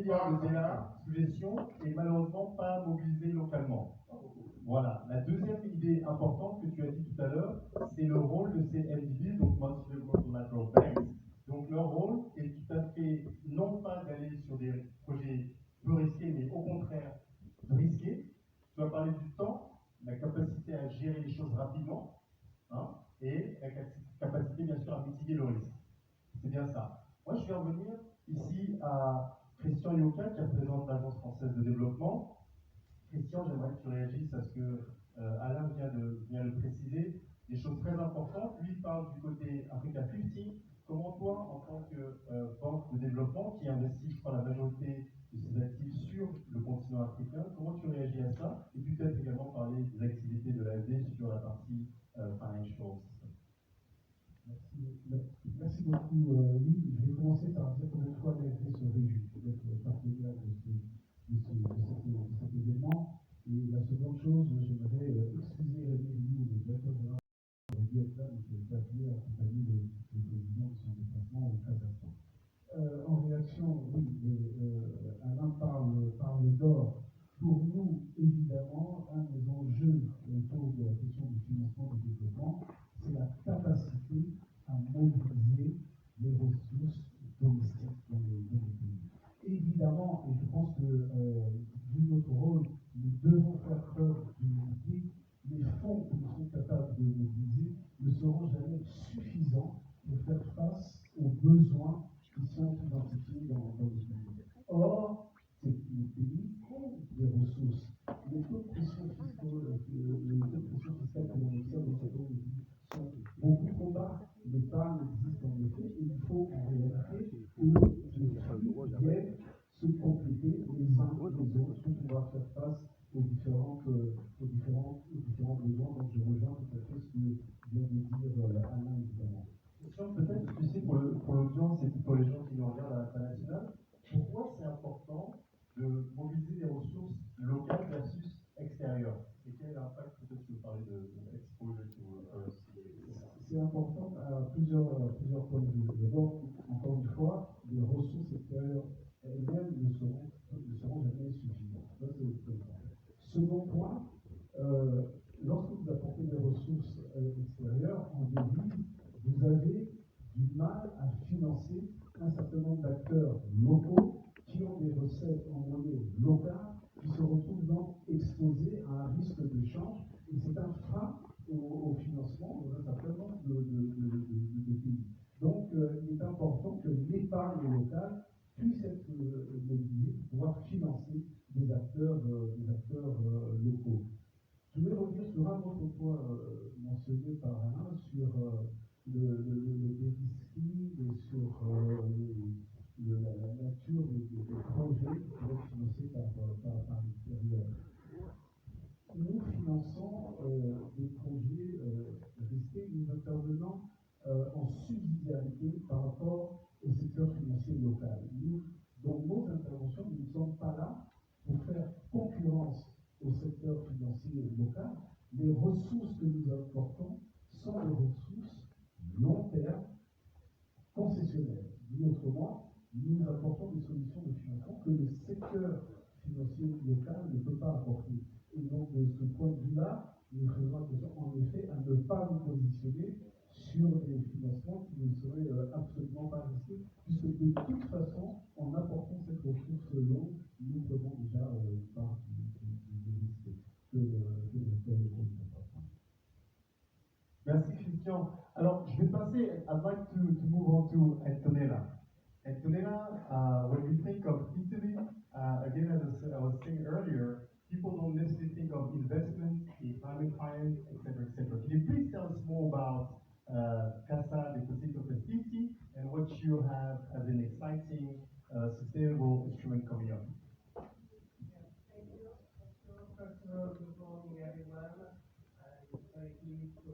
milliards de dollars sous gestion et malheureusement pas mobilisés localement. Voilà. La deuxième idée importante que tu as dit tout à l'heure, c'est le rôle de ces MDBs, donc Multilateral Banks. Donc leur rôle est tout à fait, non pas d'aller sur des projets peu risqués, mais au contraire de risquer. Tu vas parler du temps, la capacité à gérer les choses rapidement, hein, et la capacité bien sûr à mitiguer le risque. C'est bien ça. Moi je vais revenir ici à Christian Yoka qui représente l'Agence française de développement. Christian, j'aimerais que tu réagisses à ce que Alain vient de préciser, des choses très importantes. Lui parle du côté Africa 50. Comment toi, en tant que banque de développement qui investit, je crois, la majorité de ses actifs sur le continent africain, comment tu réagis à ça? Et puis peut-être également parler des activités de l'AFD sur la partie financial system. Merci beaucoup. Oui, je vais commencer par dire combien de fois l'AFD se réjouit d'être partenaire de cet événement. Et la seconde chose, j'aimerais excuser Rémi Liu, le directeur général du Vietnam, qui est appelé à accompagner le président de son déplacement au Kazakhstan. En réaction, oui, Alain parle d'or. Pour nous, évidemment, un des enjeux autour de la question du financement du développement, c'est la capacité à mobiliser les ressources domestiques dans les pays. Évidemment, et je pense que vu notre rôle, nous devons faire preuve d'humilité. Les fonds que nous sommes capables de mobiliser ne seront jamais suffisants pour faire face aux besoins qui sont identifiés dans le pays. Or, les pays ont des ressources. Les taux de pression fiscale que l'on observe dans certains pays sont beaucoup trop bas. L'épargne existe en effet et il faut en réalité que les flux viennent se compléter les uns les autres pour pouvoir faire face aux différents besoins. Donc je rejoins tout à fait ce que vient de dire Alain, évidemment. Peut-être, tu sais, pour l'audience et pour les gens qui nous regardent à l'international, pourquoi c'est important de mobiliser des ressources locales versus extérieures? Et quel est l'impact? Peut-être que tu veux parler de exposure to c'est important à plusieurs points de vue. D'abord, encore une fois, les ressources extérieures elles-mêmes ne seront jamais suffisantes. Ça, c'est le premier point. Second point, lorsque vous apportez des ressources extérieures en devise, vous avez du mal à financer un certain nombre d'acteurs locaux qui ont des recettes en monnaie locale, qui se retrouvent donc exposés à un risque d'échange, et c'est un frein au financement dans un certain nombre de pays. Donc, il est important que l'épargne locale puisse être mobilisée pour pouvoir financer des acteurs locaux. Je vais revenir sur un autre point mentionné par Alain, sur le dérisking et sur la nature des projets qui pourraient être financés par l'extérieur. Nous finançons des projets risqués, nous intervenons en subsidiarité par rapport au secteur financier local. Nous, dans nos interventions, nous ne sommes pas là pour faire concurrence au secteur financier local. Les ressources que nous apportons sont des ressources long terme, concessionnelles. Dit autrement, nous apportons des solutions de financement que le secteur financier local ne peut pas apporter. Et donc, de ce point de vue-là, nous faisons attention, en effet, à ne pas nous positionner sur des financements qui ne seraient absolument pas risqués, puisque de toute façon, en apportant cette ressource longue, nous prenons déjà part du risque que le secteur local ne peut pas prendre. Merci Christian. Alors, je vais passer, I'd like to move on to Antonella. Antonella, when we think of Italy, again, as I was saying earlier, people don't necessarily think of investment in climate finance, etc., etc. Can you please tell us more about Cassa Deposito Prestiti and what you have as an exciting, sustainable instrument coming up? Thank you. First of all, good morning, everyone. I'm very pleased to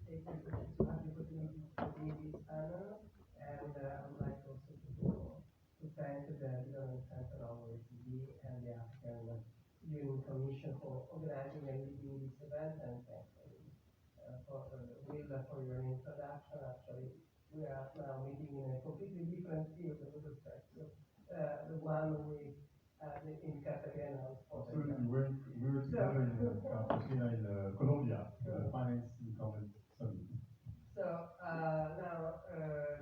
take the opportunity to be in this panel, and I would like also to thank the Development Center of OECD and the African Union Commission for organizing and leading this event, and thanks for your introduction. Actually, we are now meeting in a completely different field with respect to the one in Cartagena. Absolutely. We were together in Cartagena in Colombia, the Finance Incumbent Summit. So now,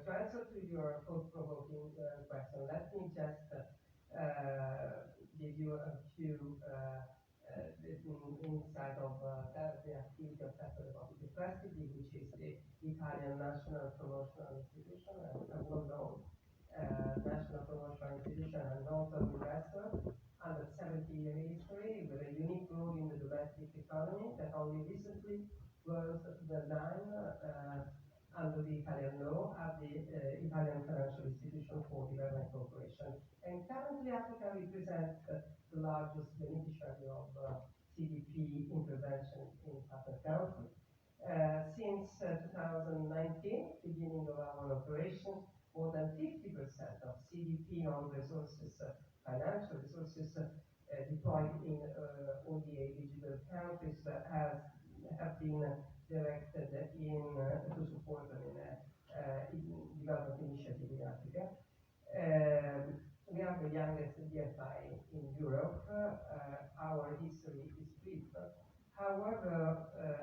to answer to your thought-provoking question, let me just give you a few insight of the activity of Cassa Depositi e Prestiti, which is the Italian national promotional institution, a well-known national promotional institution and long-term investor under 70-year history with a unique role in the domestic economy that only recently was the line under the Italian law at the Italian Financial Institution for Development Corporation. And currently Africa represents the largest beneficiary of CDP intervention in partner country. Since 2019, beginning of our operation, more than 50% of CDP non-resources, financial resources deployed in all the eligible countries have been directed to support development initiative in Africa. We are the youngest DFI in Europe. Our history is brief. However,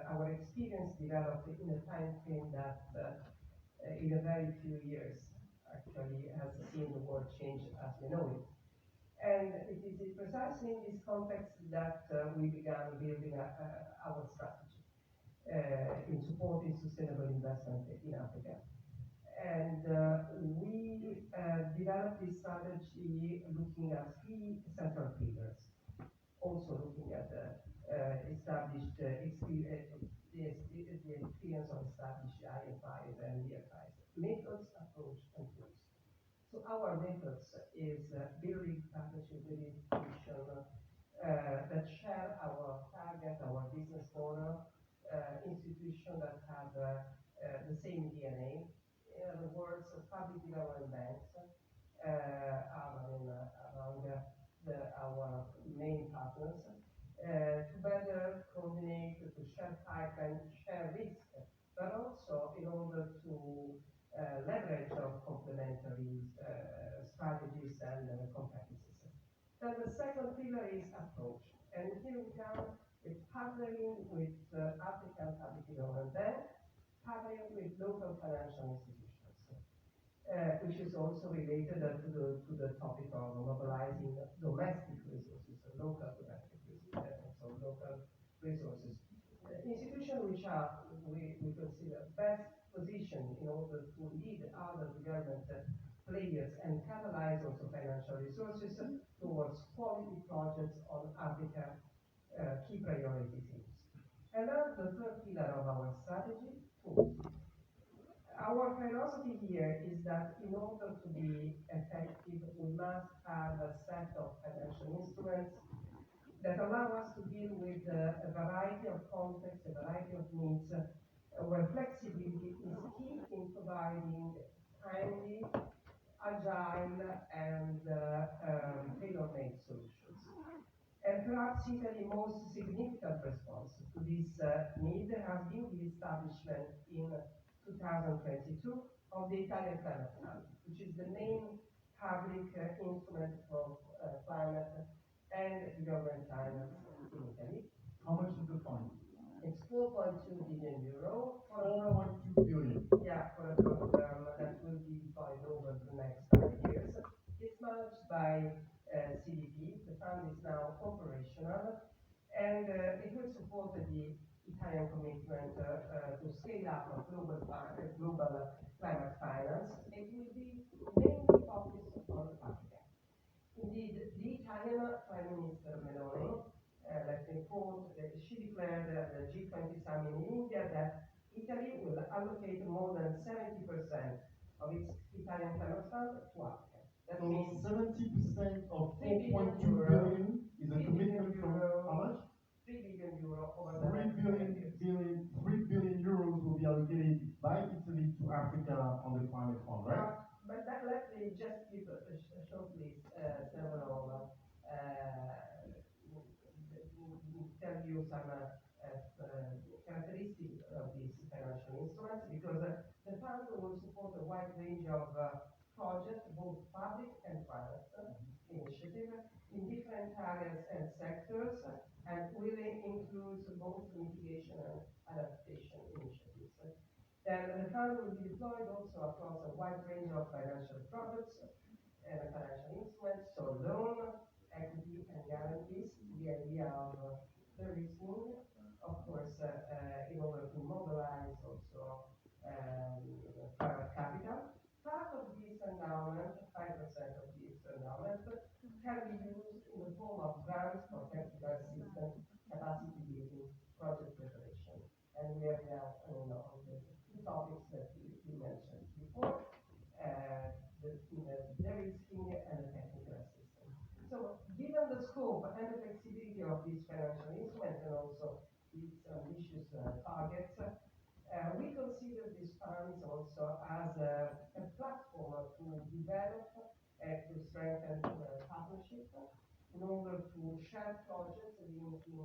our experience developed in a time frame that in a very few years actually has seen the world change as we know it. And it is precisely in this context that we began building our strategy in supporting sustainable investment in Africa. And we developed this strategy looking at three central pillars, also looking at established the experience of established IFIs and DFIs, methods, approach, and tools. So our methods is building partnership with institutions that share our target, our business model, institutions that have the same DNA. In other words, public development banks are among our main partners to better coordinate, to share pipeline, share risk, but also in order to leverage on complementary strategies and competencies. Then the second pillar is approach. And here we come with partnering with African Public Development Bank, partnering with local financial institutions, which is also related to the topic of mobilizing domestic resources, local domestic resources, so local resources. Institutions which are, we consider, best positioned in order to lead other development players and catalyze also financial resources towards quality projects on Africa key priority themes. And now the third pillar of our strategy, tools. Our philosophy here is that in order to be effective, we must have a set of financial instruments that allow us to deal with a variety of contexts, a variety of needs, where flexibility is key in providing timely, agile, and tailor-made solutions. And perhaps Italy's most significant response to this need has been the establishment in 2022 of the Italian Climate Fund, which is the main public instrument for climate and development finance in Italy. How much is the fund? It's 4.2 billion euro. 4.2 billion. Yeah, for a program that will be deployed over the next 5 years. It's managed by CDP. The fund is now operational, and it will support the Italian commitment to scale up global climate finance. It will be mainly focused on Africa. Indeed, the Italian Prime Minister Meloni, let me quote, she declared at the G20 summit in India that Italy will allocate more than 70% of its Italian climate fund to Africa. That So means 70% of 4.2 billion is a commitment from how much? 3 billion euro over the 3 billion euros will be allocated by Italy to Africa on the climate fund, right? But let me just give a short list, several, tell you some characteristics of these financial instruments, because the fund will support a wide range of projects, both public and private, areas and sectors, and really includes both mitigation and adaptation initiatives. Then the fund will be deployed also across a wide range of financial products and financial instruments, so loan, equity, and guarantees. The idea of de-risking, of course, in order to mobilize also private capital. Part of this endowment, 5% of this endowment, can be used in the form of grants for technical assistance, capacity building, project preparation. And we have now, on the two topics that you mentioned before, the de-risking and the technical assistance. So given the scope and the flexibility of these financial instruments and also its ambitious targets, we consider these funds also as a platform to develop and to strengthen partnership in order to share projects linking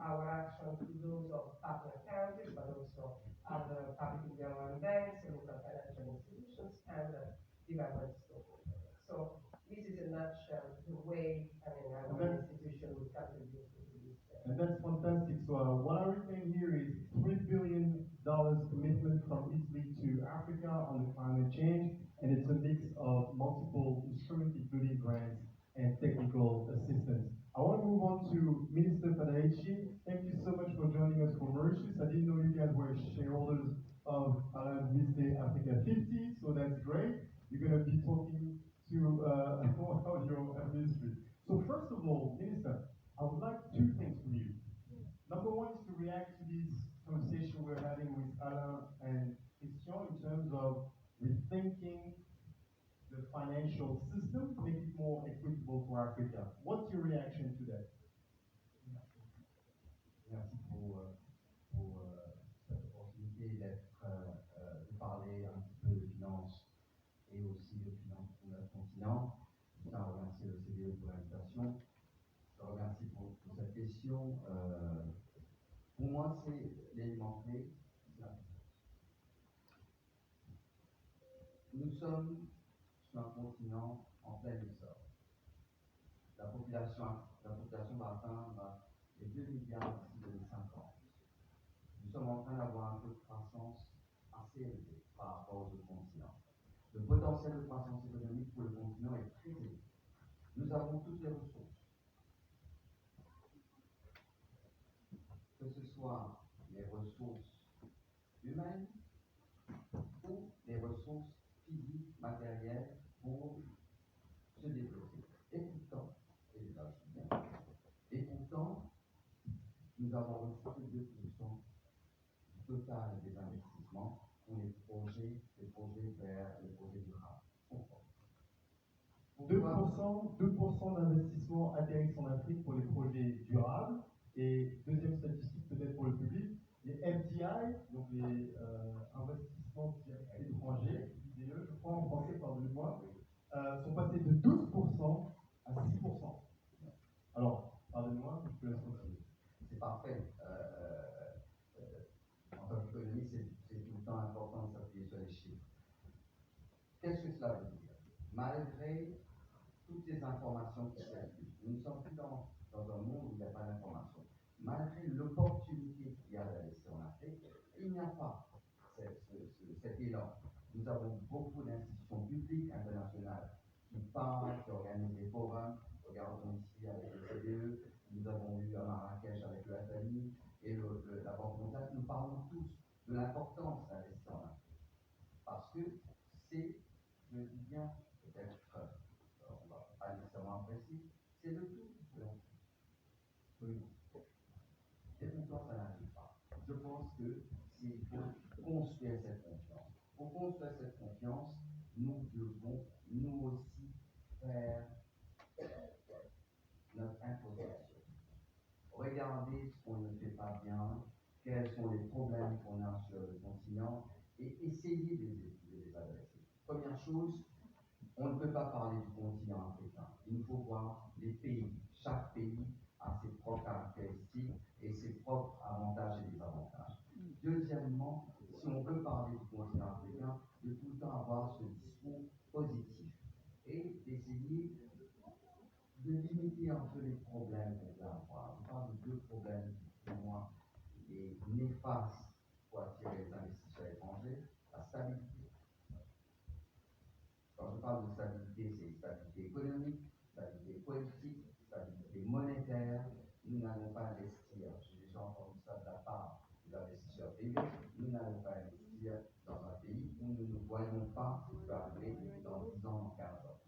our action to those of partner countries, but also other public government banks, local financial institutions, and development stakeholders. So this is in a nutshell the way our institution will contribute to this. And that's fantastic. So what I retain here is $3 billion commitment from Italy to Africa on the climate change, and it's a mix of multiple instruments, including grants and technical assistance. I want to move on to Minister Fadaici. Thank you so much for joining us from Mauritius. I didn't know you guys were shareholders of Alain Viste Africa 50, so that's great. You're going to be talking to your ministry. So first of all, Minister, I would like two things from you. Number one is to react to this conversation we're having with Alain and Christian in terms of rethinking the financial system to make it more equitable for Africa. What's your reaction to that? Merci pour cette opportunité de parler un petit peu de finances et aussi de finances pour notre continent. Je tiens à remercier le CDE pour l'invitation. Je remercie pour cette question. Pour moi, c'est l'élément clé. Nous sommes sur un continent en plein essor. La population va atteindre les 2 milliards d'ici 2050. Nous sommes en train d'avoir un taux de croissance assez élevé par rapport aux autres continents. Le potentiel de croissance économique pour le continent est très élevé. Nous avons toutes les ressources. Que ce soit les ressources humaines ou les ressources physiques, matérielles pour se développer. Et pourtant, nous avons reçu que 2% du total des investissements pour les projets verts, les projets durables. 2% d'investissement atterrissent en Afrique pour les projets durables. Et deuxième statistique peut-être pour le public, les FDI, donc les investissements étrangers, IDE, je crois en français, pardonnez-moi, sont passés de 12% à 6%. Alors, pardonnez-moi, je peux laisser continuer. C'est parfait. En tant qu'économiste, c'est tout le temps important de s'appuyer sur les chiffres. Qu'est-ce que cela veut dire? Malgré toutes ces informations qui circulent, nous ne sommes plus dans un monde où il n'y a pas d'information. Malgré l'opportunité qu'il y a d'investir en Afrique, il n'y a pas cet élan. Nous avons beaucoup d'institutions publiques internationales qui parlent, qui organisent des forums. Regardons ici avec le CDE, nous avons eu à Marrakech avec le FMI et la Banque mondiale. Nous parlons tous de l'importance d'investir en Afrique. Parce que c'est, je dis bien, peut-être, on ne va pas nécessairement précis, c'est le tout de l'Afrique. Et pourtant, ça n'arrive pas. Je pense que s'il faut construire cette confiance. Pour construire cette confiance, nous devons nous aussi faire notre introspection. Regarder ce qu'on ne fait pas bien, quels sont les problèmes qu'on a sur le continent et essayer de les adresser. Première chose, on ne peut pas parler du continent africain. Il nous faut voir les pays. Chaque pays a ses propres caractéristiques et ses propres avantages et désavantages. Deuxièmement, si on veut parler du continent africain, de tout le temps avoir ce discours positif et d'essayer de limiter un peu les problèmes qu'on peut avoir. Je parle de deux problèmes qui, pour moi, les néfastes pour attirer les investisseurs étrangers, la stabilité. Quand je parle de stabilité, c'est stabilité économique, stabilité politique, stabilité monétaire. Nous n'allons pas investir, j'ai déjà entendu ça de la part des investisseurs privés, nous n'allons pas investir dans un pays où nous ne voyons pas ce qui va arriver dans 10 ans, dans 15 ans.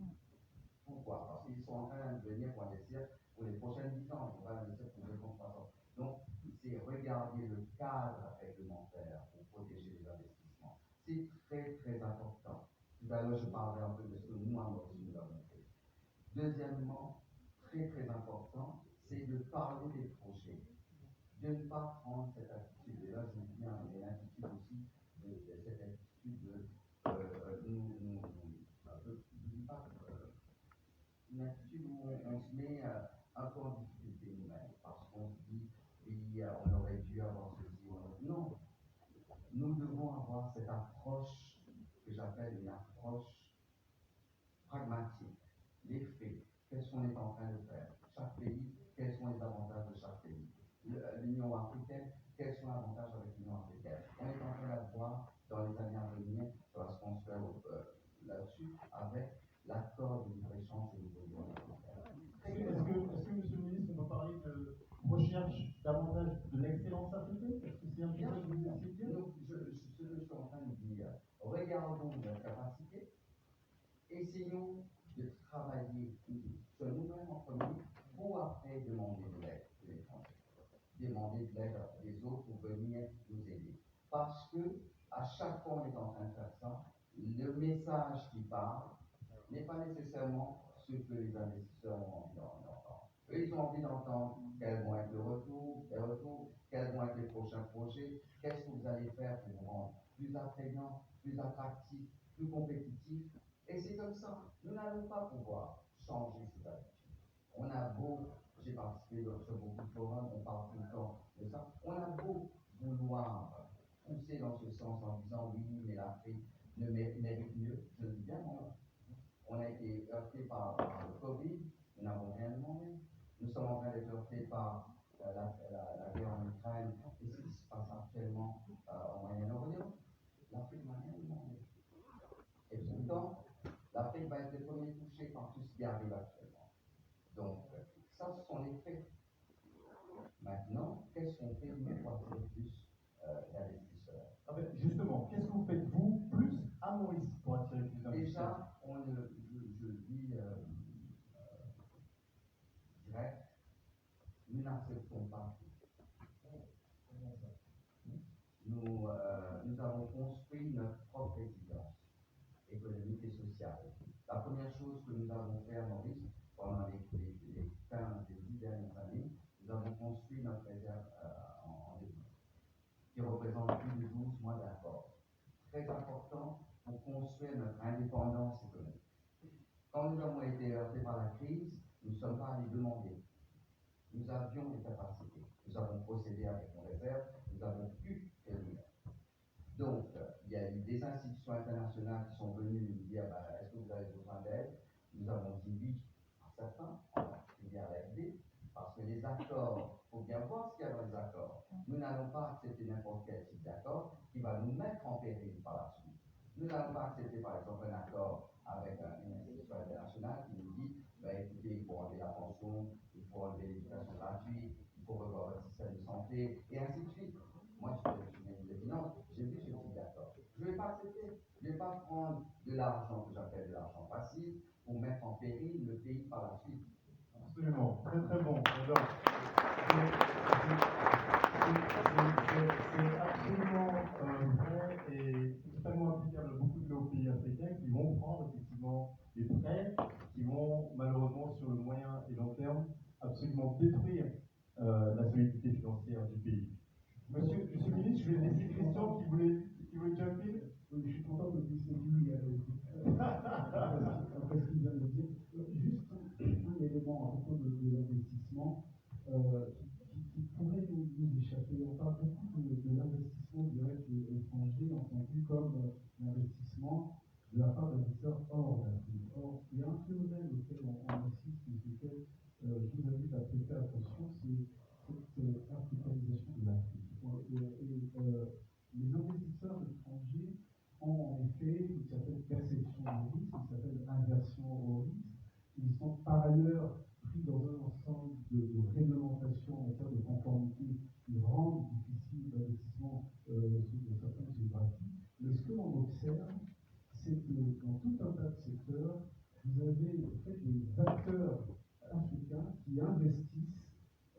Pourquoi? Parce qu'ils sont en train de venir pour investir pour les prochaines 10 ans, ils vont pas investir pour les prochaines 3 ans. Donc, c'est regarder le cadre réglementaire pour protéger les investissements. C'est très, très important. Tout à l'heure, je parlerai un peu de ce que nous, à Maurice, nous avons fait. Deuxièmement, très, très important, c'est de parler des projets. De ne pas prendre cette attitude, et là, je dis bien, mais l'attitude aussi, de cette attitude de une attitude où on se met un peu en difficulté nous-mêmes, parce qu'on se dit, oui, on aurait dû avoir ceci, non. Nous devons avoir cette approche que j'appelle une approche pragmatique. Les faits, qu'est-ce qu'on est en train de faire? Chaque pays, quels sont les avantages de chaque pays? L'Union africaine, quels sont les avantages avec l'Union africaine? On est en train de voir dans les années à venir, ça va se construire là-dessus, avec l'accord de libre-échange au niveau de l'Union africaine. Est-ce que, monsieur le ministre, on peut parler de recherche davantage de l'excellence africaine? Est-ce que c'est un peu ça que vous essayez de dire? Ce que je suis en train de dire, regardons nos capacités, essayons de travailler sur nous-mêmes en premier pour après demander de l'aide de l'étranger, demander de l'aide des autres pour venir nous aider. Parce que à chaque fois on est en train de faire ça, le message qui parle n'est pas nécessairement ce que les investisseurs ont envie d'entendre. Eux, ils ont envie d'entendre quels vont être les retours, quels vont être les prochains projets, qu'est-ce que vous allez faire pour vous rendre plus attrayant, plus attractif, plus compétitif. Et c'est comme ça. Nous n'allons pas pouvoir changer ces habitudes. On a beau, j'ai participé sur beaucoup de forums, on parle tout le temps de ça, on a beau vouloir pousser dans ce sens en disant oui, mais l'Afrique ne mérite mieux. Je dis bien, on a été heurté par le Covid, nous n'avons rien demandé. Nous sommes en train d'être heurtés par la guerre en Ukraine et ce qui se passe actuellement au Moyen-Orient. L'Afrique n'a rien demandé. Et pourtant, l'Afrique va être le premier touché par tout ce qui arrive actuellement. Donc, ça, ce sont les faits. Maintenant, qu'est-ce qu'on fait nous pour attirer plus d'investisseurs? Justement, qu'est-ce que vous faites, vous, plus à Maurice pour attirer plus d'investisseurs? Déjà, je dis direct, nous n'acceptons pas. Nous avons construit notre propre résidence économique et sociale. La première chose que nous avons fait à Maurice, pendant les 10 dernières années, nous avons construit notre réserve en début, qui représente plus de 12 mois d'accord. Très important pour construire notre indépendance économique. Quand nous avons été heurtés par la crise, nous ne sommes pas allés demander. Nous avions des capacités. Nous avons procédé avec nos réserves, nous avons pu tenir. Donc, il y a eu des institutions internationales qui sont venues nous dire est-ce que vous avez besoin d'aide? Nous avons dit oui à certains, en particulier à l'AFD, parce que les accords, il faut bien voir ce qu'il y a dans les accords. Nous n'allons pas accepter n'importe quel type d'accord qui va nous mettre en péril par la suite. Nous n'allons pas accepter, par exemple, un accord avec une institution internationale qui nous dit écoutez, il faut enlever la pension, il faut enlever l'éducation gratuite, il faut revoir votre système de santé, et ainsi de suite. Moi, je suis ministre des Finances, j'ai vu ce type d'accord. Je ne vais pas accepter. Je ne vais pas prendre de l'argent que j'appelle de l'argent passif pour mettre en péril le pays par la suite. Absolument, très très bon. Alors, c'est absolument vrai et totalement applicable à beaucoup de nos pays africains qui vont prendre effectivement des prêts qui vont malheureusement sur le moyen et long terme absolument détruire la solidité financière du pays. Monsieur le ministre, je vais laisser Christian qui voulait jump in. Oui, je suis content de vous dire après ce qu'il vient de dire. Juste un élément à propos de l'investissement qui pourrait nous échapper. On parle beaucoup de l'investissement direct étranger entendu comme l'investissement de la part d'investisseurs hors d'Afrique. Or, il y a un phénomène auquel on assiste, c'est lequel je vous invite à prêter attention, c'est cette africanisation de l'Afrique. Les investisseurs étrangers ont en effet une certaine perception du risque, une certaine aversion au risque. Ils sont par ailleurs pris dans un ensemble de réglementations en matière de conformité qui rendent difficile l'investissement dans certaines géographies. Mais ce que l'on observe, c'est que dans tout un tas de secteurs, vous avez en fait des acteurs africains qui investissent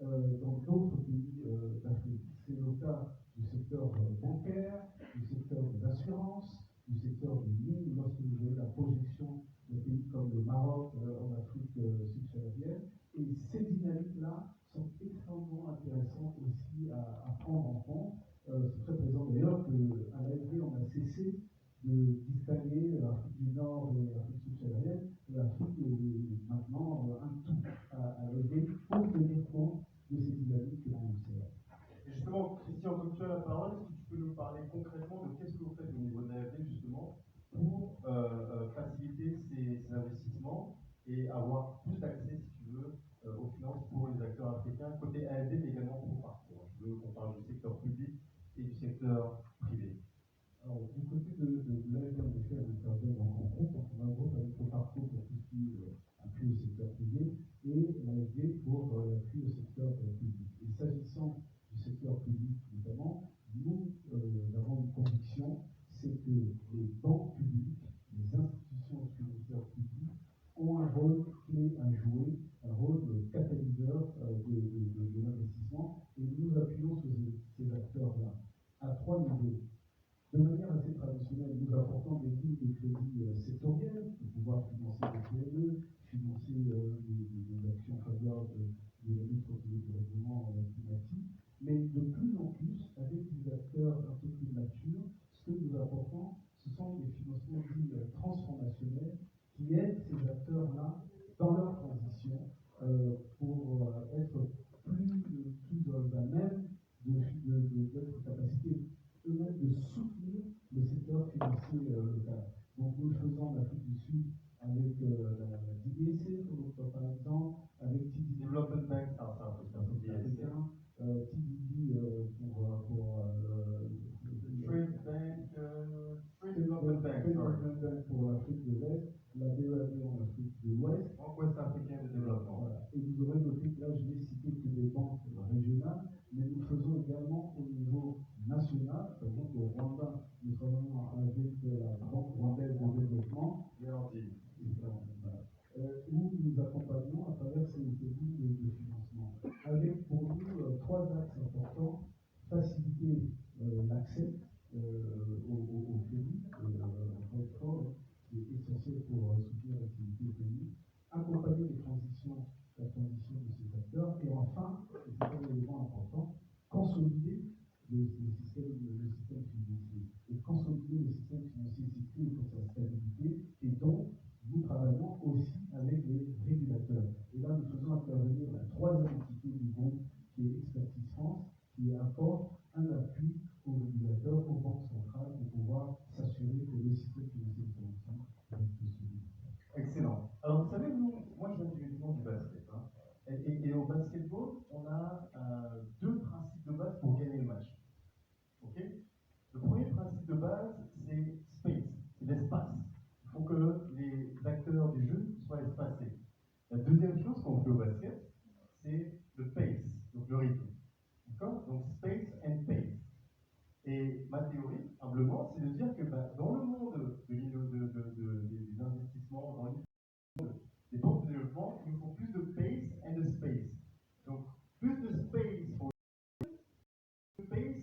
dans d'autres pays d'Afrique. C'est le cas du secteur bancaire, du secteur de l'assurance, du secteur des mines, lorsque vous avez la projection de pays comme le Maroc en Afrique subsaharienne. Et ces dynamiques-là sont extrêmement intéressantes aussi à prendre en compte. C'est très présent d'ailleurs qu'à l'AFD, on a cessé de distinguer l'Afrique du Nord et l'Afrique subsaharienne. L'Afrique est maintenant un tout à l'AFD pour tenir compte de ces dynamiques que l'on observe. Et justement, Christian, comme tu as la parole, est-ce que tu peux nous parler concrètement de qu'est-ce que vous faites au niveau de l'AFD justement pour faciliter ces investissements et avoir plus d'accès, si tu veux, aux finances pour les acteurs africains, côté AFD, mais également pour parcours. Je veux qu'on parle du secteur public et du secteur privé. Alors, du côté de l'AFD, en effet, on intervient en groupe. On a un groupe avec le parcours pour tout ce qui est appui au secteur privé et l'AFD pour l'appui au secteur public. Et s'agissant du secteur public notamment, nous avons une conviction, c'est que les banques publiques, les institutions financières publiques ont un rôle clé à jouer, un rôle catalyseur de l'investissement, et nous appuyons sur ces acteurs-là à trois niveaux. De manière assez traditionnelle, nous apportons des lignes de crédit sectorielles pour pouvoir financer des PME, financer des actions en faveur de la lutte contre le dérèglement climatique. Mais de plus en plus, avec des acteurs un peu plus matures, ce que nous apportons, ce sont des financements dits transformationnels qui aident ces acteurs-là dans leur transition pour être plus à même d'être capacité eux-mêmes de soutenir le secteur financier local. Donc nous le faisons en Afrique du Sud avec la DBC, par exemple, avec TDD Development Bank, africain, TDD pour Trade Development Bank, pour l'Afrique de l'Est, la BEAD en Afrique de l'Ouest, Banque Ouest Africaine de Développement. Voilà. Et vous aurez noté que là, je n'ai cité que des banques régionales, mais nous faisons également au niveau national. Par exemple, au Rwanda, nous travaillons avec la Banque rwandaise de développement, où nous accompagnons à travers ces lignes de financement. Avec pour nous trois axes importants: faciliter l'accès au crédit, qui est essentiel pour soutenir l'activité économique, accompagner la transition de ces acteurs, et enfin, et c'est un élément important, consolider le système financier. Et consolider le système financier, c'est clé pour sa stabilité, et donc nous travaillons aussi avec les régulateurs. Et là, nous faisons intervenir la troisième entité du groupe, qui est Expertise France, qui apporte un appui aux régulateurs, aux banques centrales, pour pouvoir s'assurer que le système financier international reste solide. Excellent. Alors, vous savez, moi, je viens directement du basket. Hein, et au basketball, on a deux principes de base pour gagner le match. Ok? Le premier principe de base, c'est space, c'est l'espace. Il faut que les acteurs du jeu soient espacés. La deuxième chose qu'on fait au basket, c'est le pace, donc le rythme. D'accord? Donc space and pace. Et ma théorie, humblement, c'est de dire que dans le monde des investissements, dans le monde des banques de développement, il nous faut plus de pace and de space. Donc plus de space pour le pace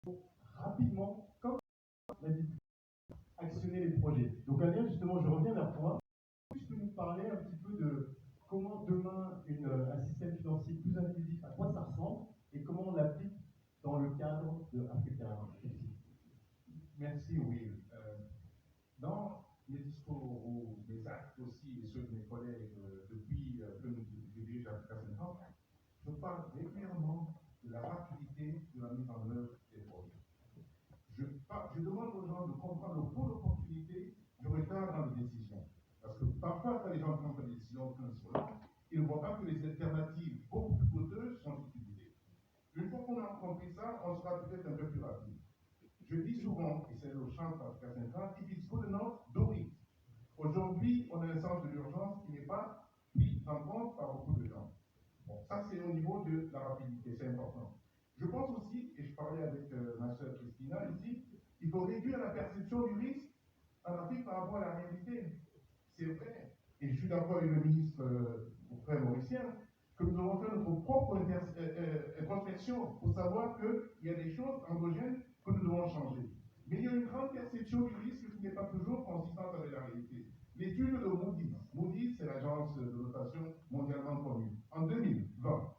pour rapidement, comme la dit, actionner les projets. Donc Aliel, justement, je reviens vers toi. Tu peux nous parler un petit peu de comment demain un système financier plus inclusif, à quoi ça ressemble et comment on l'applique dans le cadre de Africa. Merci, Will. Dans mes discours ou mes actes aussi, et ceux de mes collègues depuis que je dirige Africa Center, je parle régulièrement de la rapidité de la mise en œuvre des projets. Je demande aux gens de comprendre le coût d'opportunité du retard dans les décisions. Parce que parfois, quand les gens prennent des décisions, ils ne voient pas que les Je dis souvent, et c'est le champ d'Africa 50, if it's good enough, do it. Aujourd'hui, on a un sens de l'urgence qui n'est pas pris en compte par beaucoup de gens. Bon, ça c'est au niveau de la rapidité, c'est important. Je pense aussi, et je parlais avec ma soeur Christina ici, il faut réduire la perception du risque en Afrique par rapport à la réalité. C'est vrai, et je suis d'accord avec le ministre, mon frère mauricien, que nous devons faire notre propre introspection pour savoir qu'il y a des choses endogènes que nous devons changer. Mais il y a une grande perception du risque qui n'est pas toujours consistante avec la réalité. L'étude de Moody's, c'est l'agence de notation mondialement connue, en 2020,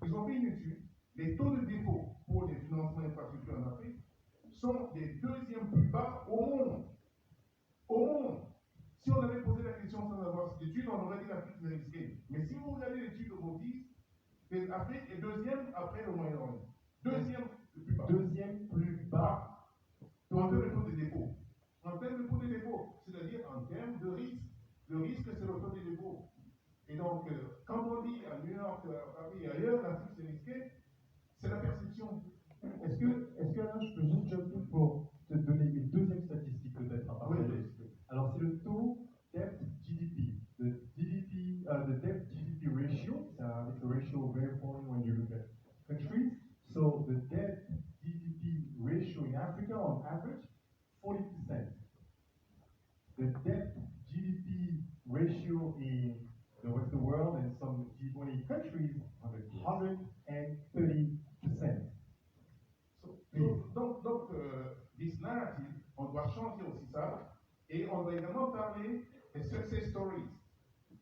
ils ont fait une étude. Les taux de dépôt pour les financements infrastructures en Afrique sont les deuxièmes plus bas au monde. Au monde. Si on avait posé la question sans avoir cette étude, on aurait dit l'Afrique est risquée. Mais si vous regardez l'étude de Moody's, l'Afrique est deuxième après le Moyen-Orient. Deuxième le plus bas. Deuxième plus bas. En termes de taux de dépôt. En termes de taux de dépôt, c'est-à-dire en termes de risque. Le risque, c'est le taux de dépôt. Et donc, quand on dit à New York, à Paris et ailleurs, l'Afrique c'est risqué, c'est la perception. Est-ce que là, je peux juste jumper pour te donner une deuxième statistique peut-être à partager? Oui. Alors, c'est le taux debt GDP. The debt GDP ratio, it's a ratio very important when you look at countries. So, the debt GDP ratio in Africa, on average, 40%. The debt GDP ratio in the rest of the world and some G20 countries, 130%. Donc, this narrative, on doit changer aussi ça, et on doit également parler des success stories.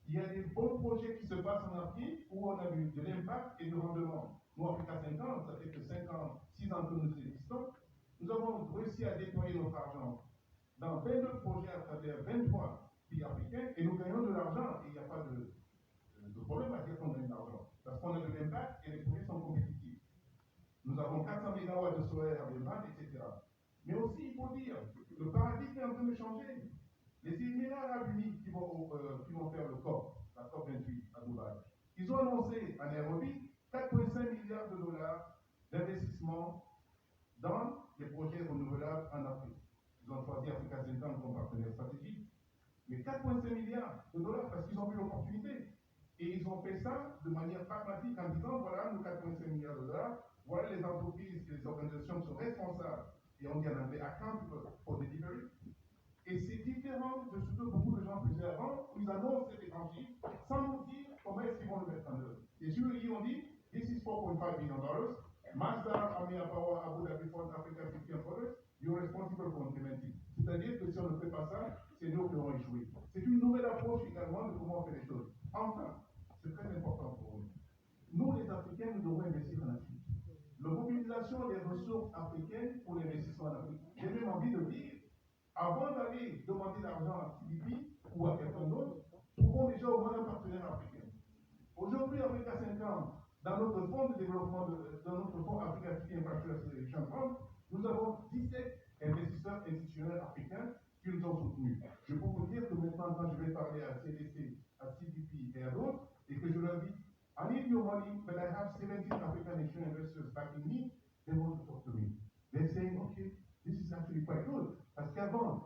Il y a des bons projets qui se passent en Afrique où on a eu de l'impact et du rendement. Nous, Africa 50, ça fait que 6 ans que nous existons, nous avons réussi à déployer notre argent dans 22 projets à travers 23 pays africains, et nous gagnons de l'argent, et il n'y a pas de problème à dire qu'on gagne de l'argent, parce qu'on a de l'impact et les projets sont compétitifs. Nous avons 400 MW de solaire à Belgrade, etc. Mais aussi, il faut dire, le paradigme est en train de changer. Les Émirats arabes unis qui vont faire le COP, la COP 28 à Dubaï, ils ont annoncé à Nairobi 4,5 milliards de dollars d'investissement dans les projets renouvelables en Afrique. Ils ont choisi Africa 50 comme partenaire stratégique. Mais 4,5 milliards de dollars parce qu'ils ont vu l'opportunité. Et ils ont fait ça de manière pragmatique en disant voilà, nos 4,5 milliards de dollars, voilà les entreprises et les organisations qui sont responsables, et on dit en anglais accountable for delivery. Et c'est différent de ce que beaucoup de gens faisaient avant, où ils annoncent cet échange sans nous dire comment est-ce qu'ils vont le mettre en œuvre. Et sur le on dit this is $4.5 billion, Mazda, Amir Power, Abu Dhabi Fund, Africa 50 Products, you're responsible for implementing. C'est-à-dire que si on ne fait pas ça, c'est nous qui allons échouer. C'est une nouvelle approche également de comment on fait les choses. Enfin, c'est très important pour nous. Nous, les Africains, nous devons investir en Afrique. La mobilisation des ressources africaines pour l'investissement en Afrique. J'ai même envie de dire, avant d'aller demander l'argent à CDP ou à quelqu'un d'autre, trouvons déjà au moins un partenaire africain. Aujourd'hui, Africa 50, dans notre fonds de développement, dans notre fonds Africa Infrastructure Acceleration Fund, nous avons 17 investisseurs institutionnels africains qui nous ont soutenus. Je peux vous dire que maintenant, quand je vais parler à CDC, à CDP et à d'autres, et que je leur dis, I need your money, but I have 17 African institutional investors backing me, they want to talk to me. They're saying, okay, this is actually quite good. Parce qu'avant,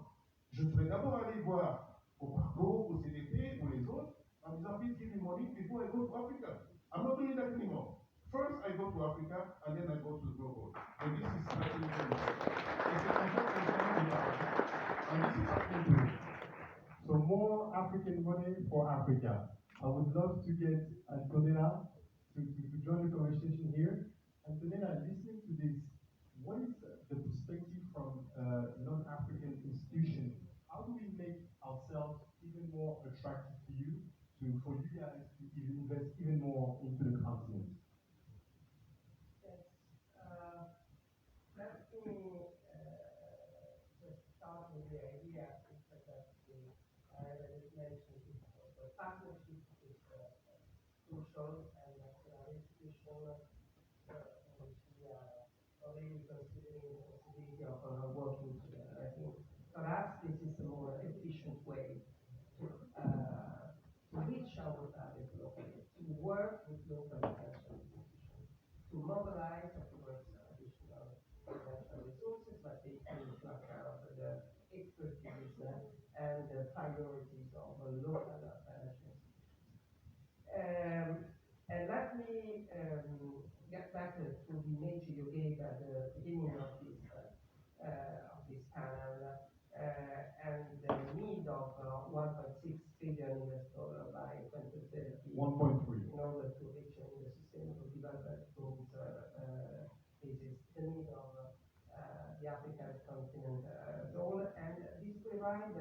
je serais d'abord allé voir au parcours, au CDP ou les autres, en disant, please give me money before I go to Africa. I'm not doing that anymore. First, I go to Africa, and then I go to the global. And this is actually very And this is happening. So more African money for Africa. I would love to get Antonella to join the conversation here. Antonella, listening to this, what is the perspective from non-African institutions? How do we make ourselves even more attractive to you, for you guys to even invest even more into the continent? Yes. Let me just start with the idea that I mentioned before. The partnership is crucial, and national institution which we are already considering the possibility of working together. I think perhaps this is a more efficient way to reach our target locally, to work with local financial institutions, to mobilize, of course, additional financial resources, but they can priorities of local financial institutions. And let me get back to the image you gave at the beginning of this panel and the need of $1.6 trillion by 2030 1.3. in order to reach the sustainable development goals. This is the need of the African continent role, and this provides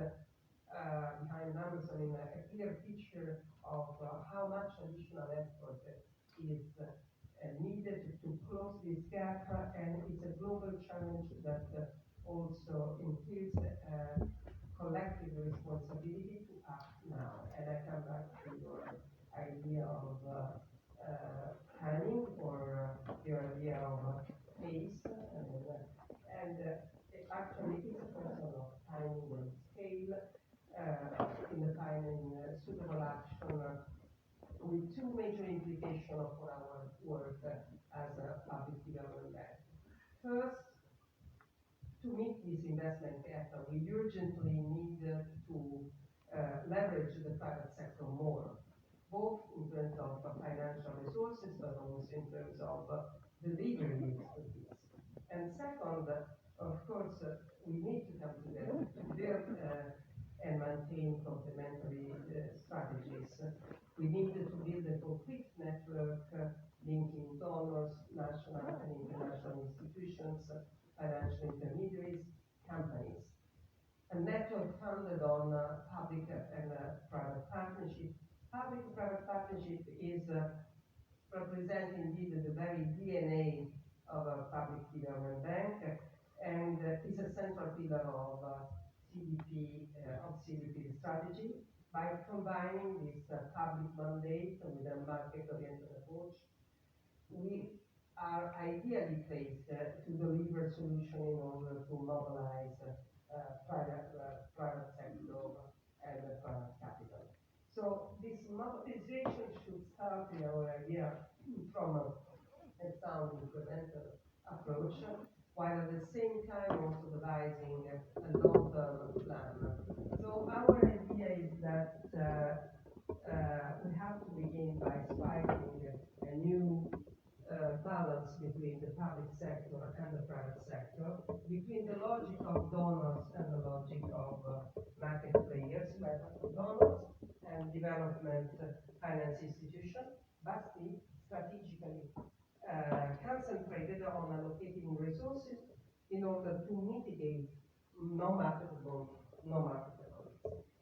behind numbers, I mean, a clear picture of how much additional effort is needed to close this gap, and it's a global challenge that also includes collective responsibility to act now. And I come back to your idea of timing or your idea of pace, and actually it's a question of timing and scale in defining suitable action with two major implications for our work as a public development bank. First, to meet this investment gap, we urgently need to leverage the private sector more, both in terms of financial resources, but also in terms of delivery expertise. And second, of course, we need to come together to build and maintain complementary strategies. We need to build a complete network linking donors, national and international institutions, financial intermediaries, companies. A network founded on public and private partnership. Public-private partnership is represent indeed the very DNA of a public development bank, and is a central pillar of CDP strategy. By combining this public mandate with a market-oriented approach, we are ideally placed to deliver solutions in order to mobilize private sector and private capital. So this mobilization should start in our idea from a sound incremental approach, while at the same time also devising a long-term plan. So our idea is that we have to begin by striking a new balance between the public sector and the private sector, between the logic of donors and the logic of market players, where donors and development finance institutions must be strategically concentrated on allocating resources in order to mitigate non-marketable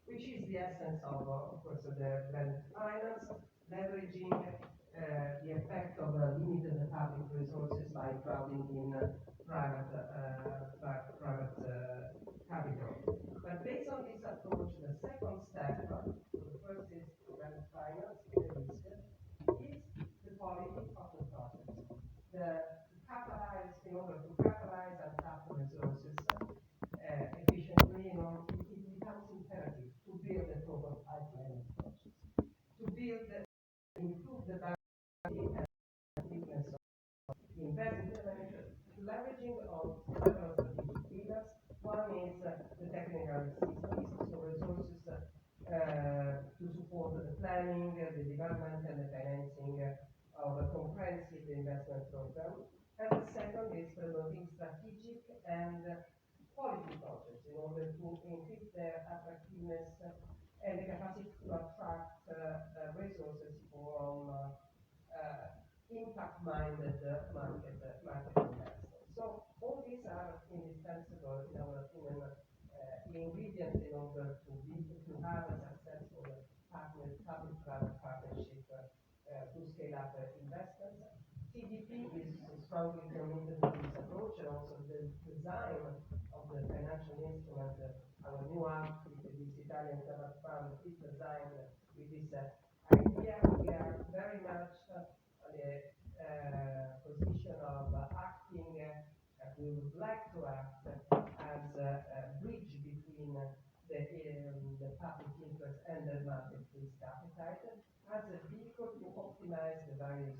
which is the essence of course, the blended finance, leveraging the effect of limited public resources by crowding in private capital. But based on this approach, the second step, so the first is blended finance, the risk, is the quality of the project. In order to capitalize and tap resources efficiently, it becomes imperative to build a total pipeline of projects, to improve the value and effectiveness of the investment, leveraging on several strategic pillars. One is the technical assistance, so resources to support the planning, the development, and the financing of a comprehensive investment program. And the second is promoting strategic and quality projects in order to increase their attractiveness and the capacity to attract resources from impact-minded market investors. So all these are indispensable, in our opinion, ingredients in order to have a successful public-private partnership to scale up investments. CDP is strongly committed to this approach, and also the design of the financial instrument, our new outfit, this Italian Credit Fund, is designed with this idea. We are very much on the position of acting, we would like to act as a bridge between the public interest and the market risk appetite, as a vehicle to optimize the various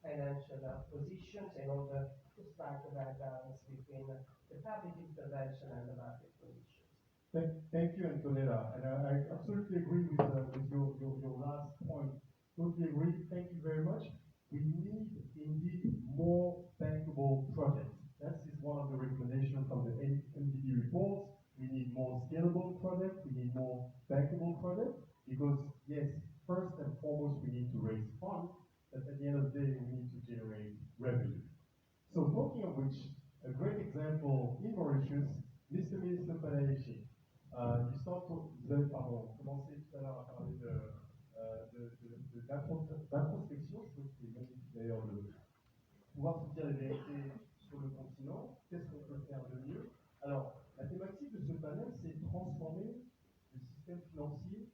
financial positions in order to strike the right balance between the public intervention and the market conditions. Thank you, Antonella. And I absolutely agree with your last point. Totally agree. Thank you very much. We need indeed more bankable projects. That is one of the recommendations from the MDB reports. We need more scalable projects. We need more bankable projects because, yes, first and foremost, we need to raise funds, but at the end of the day, we need to generate revenue. So talking of which, a great example in Mauritius, Mr. Minister Panayeshi, vous avez commencé tout à l'heure à parler d'introspection, je trouve que c'est magnifique d'ailleurs de pouvoir se dire les vérités sur le continent, qu'est-ce qu'on peut faire de mieux. Alors, la thématique de ce panel, c'est transformer le système financier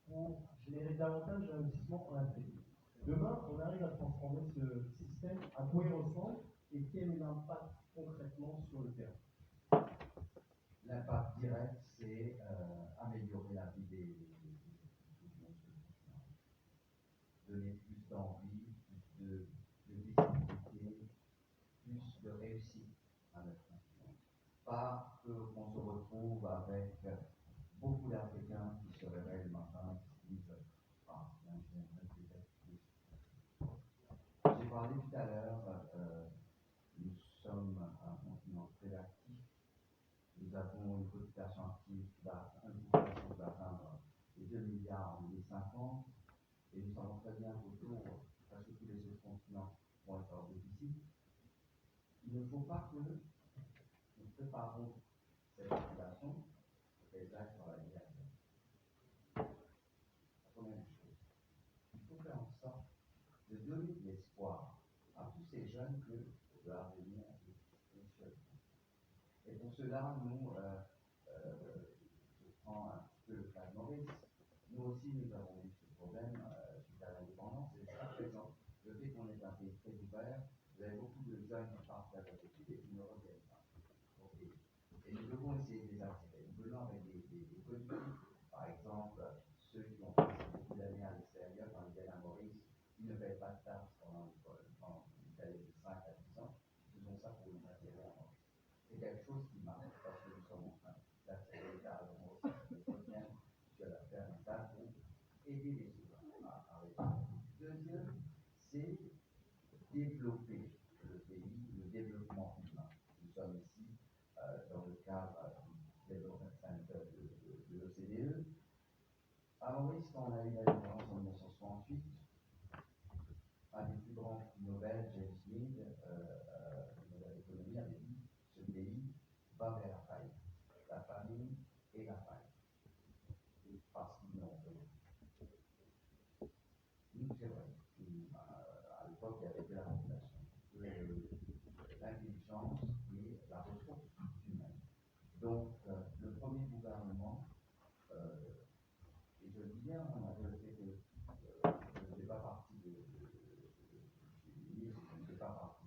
pour générer davantage d'investissements en Afrique. Demain, on arrive à transformer ce système, à quoi il ressemble et quel est l'impact concrètement sur le terrain. L'impact direct, c'est améliorer la vie des donner plus d'envie, plus de visibilité, plus de réussite à notre nation. Pas qu'on se retrouve avec beaucoup d'Africains qui se réveillent le matin et qui se disent j'aimerais peut-être plus. J'ai parlé tout à l'heure, nous sommes un continent très actif. Nous avons une population active qui va atteindre les 2 milliards en 2050 et nous savons très bien qu'autour, parce que tous les autres continents vont être en déficit. Il ne faut pas que nous préparons cette population pour qu'elle aille travailler ailleurs. La première chose, il faut faire en sorte de donner de l'espoir à tous ces jeunes que l'avenir est précieux. Et pour cela, nous, je prends un petit peu le cas de Maurice. Nous aussi, nous avons eu ce problème suite à l'indépendance. Et jusqu'à présent, le fait qu'on est un pays très ouvert, vous avez beaucoup de jeunes qui partent vers leurs études et qui ne reviennent pas. Okay. Et nous devons essayer de les attirer. Nous venons avec des politiques. Par exemple, ceux qui ont passé beaucoup d'années à l'extérieur, quand ils viennent à Maurice, ils ne payent pas de taxes pendant une période de 5 à 10 ans. Ils faisons ça pour les attirer à Maurice. C'est quelque chose qui marche parce que nous sommes en train d'attirer les cadres aussi. Je vais faire un tas pour aider les souverains à répondre. Deuxième, c'est développer le pays, le développement humain. Nous sommes ici dans le cadre du Development Center de l'OCDE. À Maurice, quand on a eu l'indépendance en 1968, un des plus grands prix Nobel, James Mead, Nobel d'économie, avait dit ce pays va vers la faillite. La famine et la faillite. Parce qu'ils n'ont rien. Nous, c'est vrai. À l'époque, il y avait de la population, l'intelligence et la ressource humaine. Donc, le premier gouvernement, et je le dis bien, malgré le fait que je ne fais pas partie je ne fais pas partie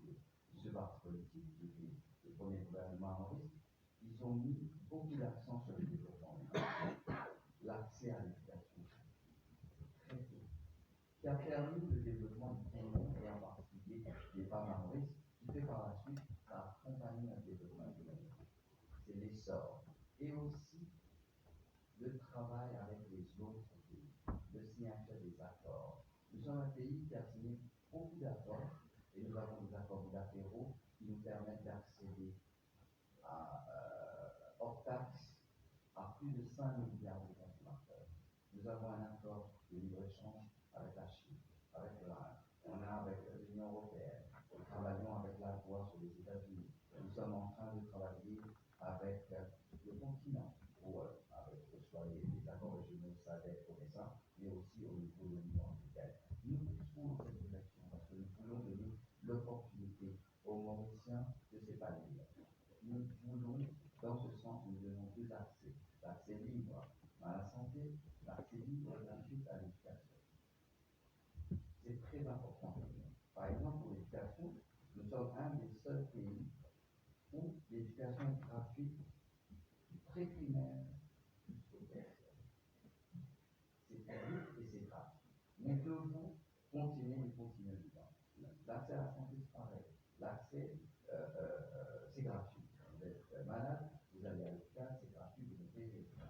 de ce parti politique, qui était le premier gouvernement à Maurice, ils ont mis beaucoup d'accent sur le développement humain, l'accès à l'éducation, très tôt, qui a permis le développement du Cameroun et en particulier des femmes à Maurice, qui fait par la suite ça accompagner un développement économique. C'est l'essor. Et aussi le travail avec les autres pays, le signature des accords. Nous sommes un pays qui a signé beaucoup d'accords et nous avons des accords bilatéraux qui nous permettent d'accéder hors taxe à plus de 5 milliards de consommateurs. Nous avons un accord de libre-échange avec la Chine, avec l'Inde, on a avec l'Union européenne, nous travaillons avec la voie sur les États-Unis. Nous sommes en train de travailler avec le continent, avec soit les accords régionaux SADC pour ça, mais aussi au niveau de l'Union africaine. Nous poussons dans cette direction parce que nous voulons donner l'opportunité aux Mauriciens de s'épanouir. Nous voulons, dans ce sens, nous donnons deux accès. L'accès libre à la santé, l'accès libre et gratuit à l'éducation. C'est très important pour nous. Par exemple, pour l'éducation, nous sommes un des seuls pays où l'éducation est gratuite du pré-primaire jusqu'au tertiaire. C'est public et c'est gratuit. Nous devons continuer dedans. L'accès à la santé, c'est pareil. L'accès, c'est gratuit. Vous êtes malade, vous allez à l'hôpital, c'est gratuit, vous ne payez rien.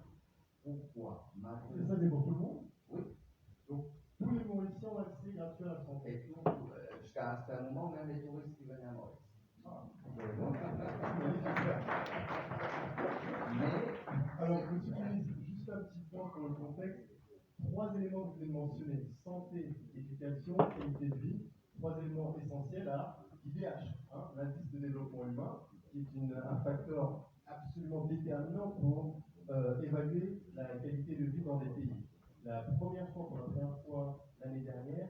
bien la santé. Et tout, jusqu'à un certain moment, même les touristes qui venaient à Maurice. Mais, Alors, monsieur le ministre, juste un petit point pour le contexte. 3 éléments que vous venez de mentionner, santé, éducation, qualité de vie, 3 éléments essentiels à l'IDH, l'indice de développement humain, qui est un facteur absolument déterminant pour évaluer la qualité de vie dans des pays. La première fois, pour la première fois l'année dernière,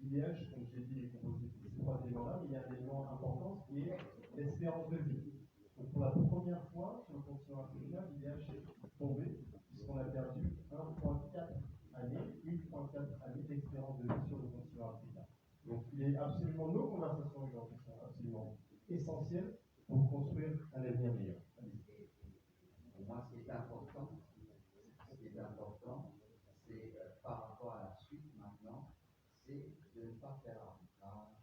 l'IDH, comme je l'ai dit, est composé de ces 3 éléments-là, mais il y a un élément important qui est l'espérance de vie. Donc pour la première fois sur le continent africain, l'IDH est tombé, puisqu'on a perdu 1,4 années, 1,4 années d'expérience de vie sur le continent africain. Donc il est absolument, nos conversations aujourd'hui sont absolument essentielles pour construire un avenir meilleur. Pour moi, ce qui est important, c'est par rapport à la suite maintenant, c'est de ne pas faire arbitrage